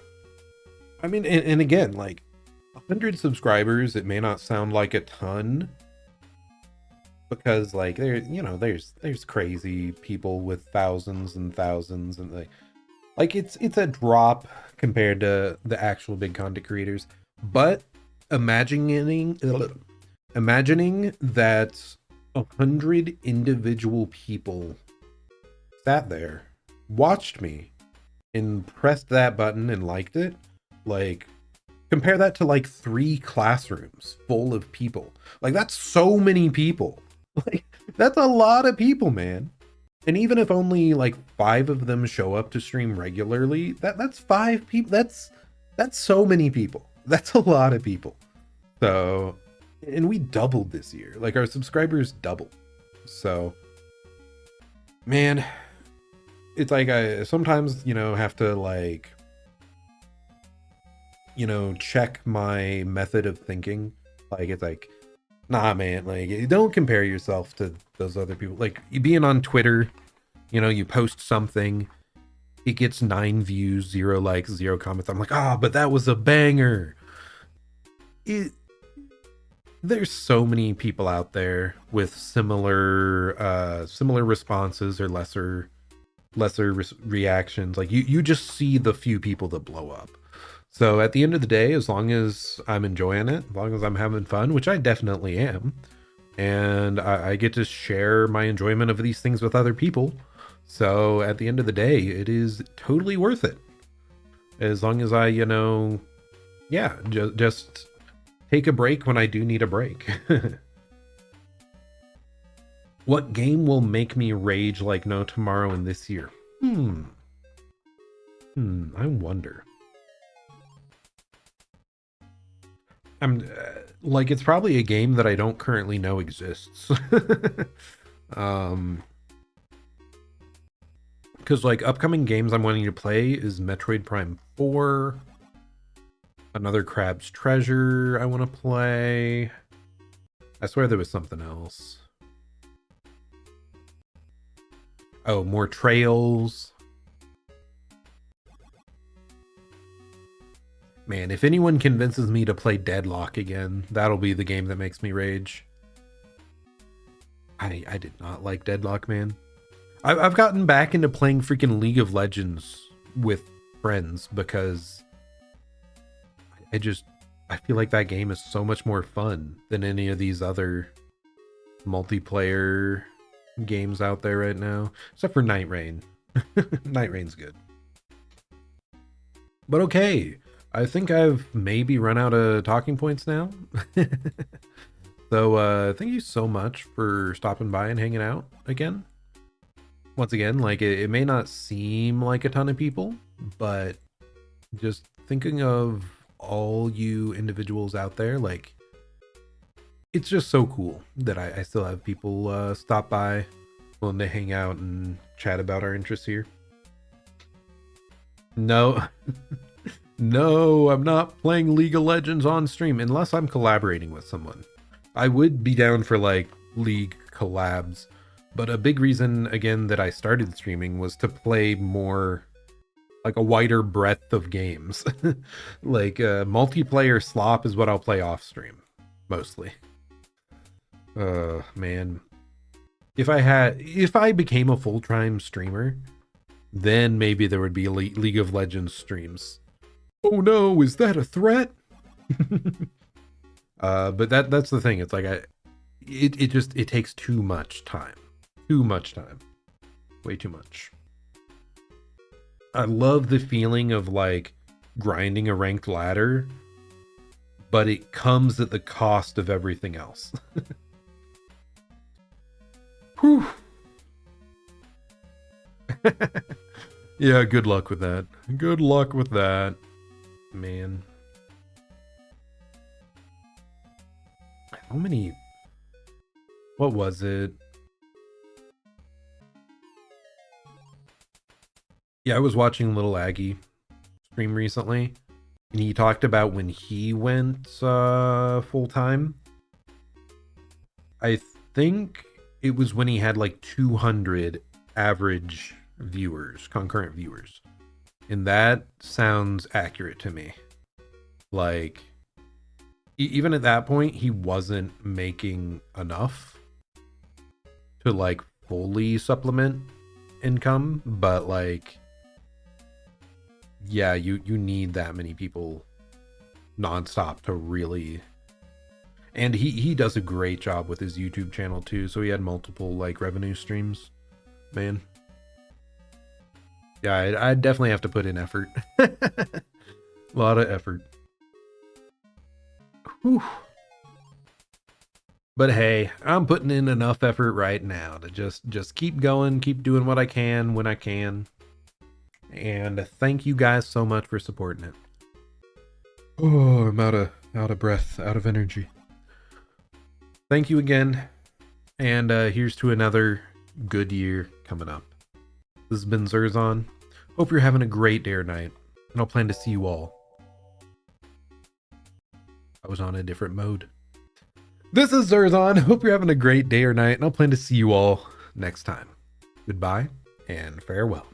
I mean, and again, like 100 subscribers, it may not sound like a ton because like there's crazy people with thousands and thousands, and like it's a drop compared to the actual big content creators. But imagining that 100 individual people sat there, watched me, and pressed that button and liked it, like compare that to like 3 classrooms full of people. Like that's so many people. Like that's a lot of people, man. And even if only like 5 of them show up to stream regularly, that's 5 people. That's so many people. That's a lot of people. So, and we doubled this year. Like our subscribers doubled. So, man, it's like I sometimes, have to like, check my method of thinking. Like it's like, nah, man, like don't compare yourself to those other people. Like being on Twitter, you post something, it gets 9 views, 0 likes, 0 comments. I'm like, but that was a banger. There's so many people out there with similar responses or lesser reactions. Like you just see the few people that blow up. So at the end of the day, as long as I'm enjoying it, as long as I'm having fun, which I definitely am, and I get to share my enjoyment of these things with other people, so at the end of the day, it is totally worth it. As long as I, just take a break when I do need a break. What game will make me rage like no tomorrow in this year? I wonder. Like, it's probably a game that I don't currently know exists. Because, like, upcoming games I'm wanting to play is Metroid Prime 4, another Crab's Treasure I want to play. I swear there was something else. Oh, more Trails. Man, if anyone convinces me to play Deadlock again, that'll be the game that makes me rage. I did not like Deadlock, man. I've gotten back into playing freaking League of Legends with friends because I feel like that game is so much more fun than any of these other multiplayer games out there right now, except for Night Rain. Night Rain's good. But okay, I think I've maybe run out of talking points now. So thank you so much for stopping by and hanging out again. Once again, like, it may not seem like a ton of people, but just thinking of all you individuals out there, like, it's just so cool that I still have people stop by, willing to hang out and chat about our interests here. No, no, I'm not playing League of Legends on stream unless I'm collaborating with someone. I would be down for, like, League collabs, but a big reason, again, that I started streaming was to play more, like, a wider breadth of games. Like, multiplayer slop is what I'll play off stream, mostly. Man. If I became a full-time streamer, then maybe there would be League of Legends streams. Oh no, is that a threat? But that's the thing. It's like it takes too much time. Too much time. Way too much. I love the feeling of, like, grinding a ranked ladder, but it comes at the cost of everything else. Whew. Yeah, good luck with that. Good luck with that, man. How many? What was it? Yeah, I was watching Little Aggie stream recently, and he talked about when he went full time. I think it was when he had like 200 average viewers, concurrent viewers. And that sounds accurate to me. Like, even at that point, he wasn't making enough to, like, fully supplement income, but, like, yeah, you need that many people nonstop to really. And he does a great job with his YouTube channel too, so he had multiple, like, revenue streams. Man, yeah, I definitely have to put in effort. A lot of effort. Whew. But hey, I'm putting in enough effort right now to just keep going, keep doing what I can when I can. And thank you guys so much for supporting it. Oh, I'm out of breath, out of energy. Thank you again. And here's to another good year coming up. This has been Zerzon. Hope you're having a great day or night. And I'll plan to see you all. I was on a different mode. This is Zerzon. Hope you're having a great day or night. And I'll plan to see you all next time. Goodbye and farewell.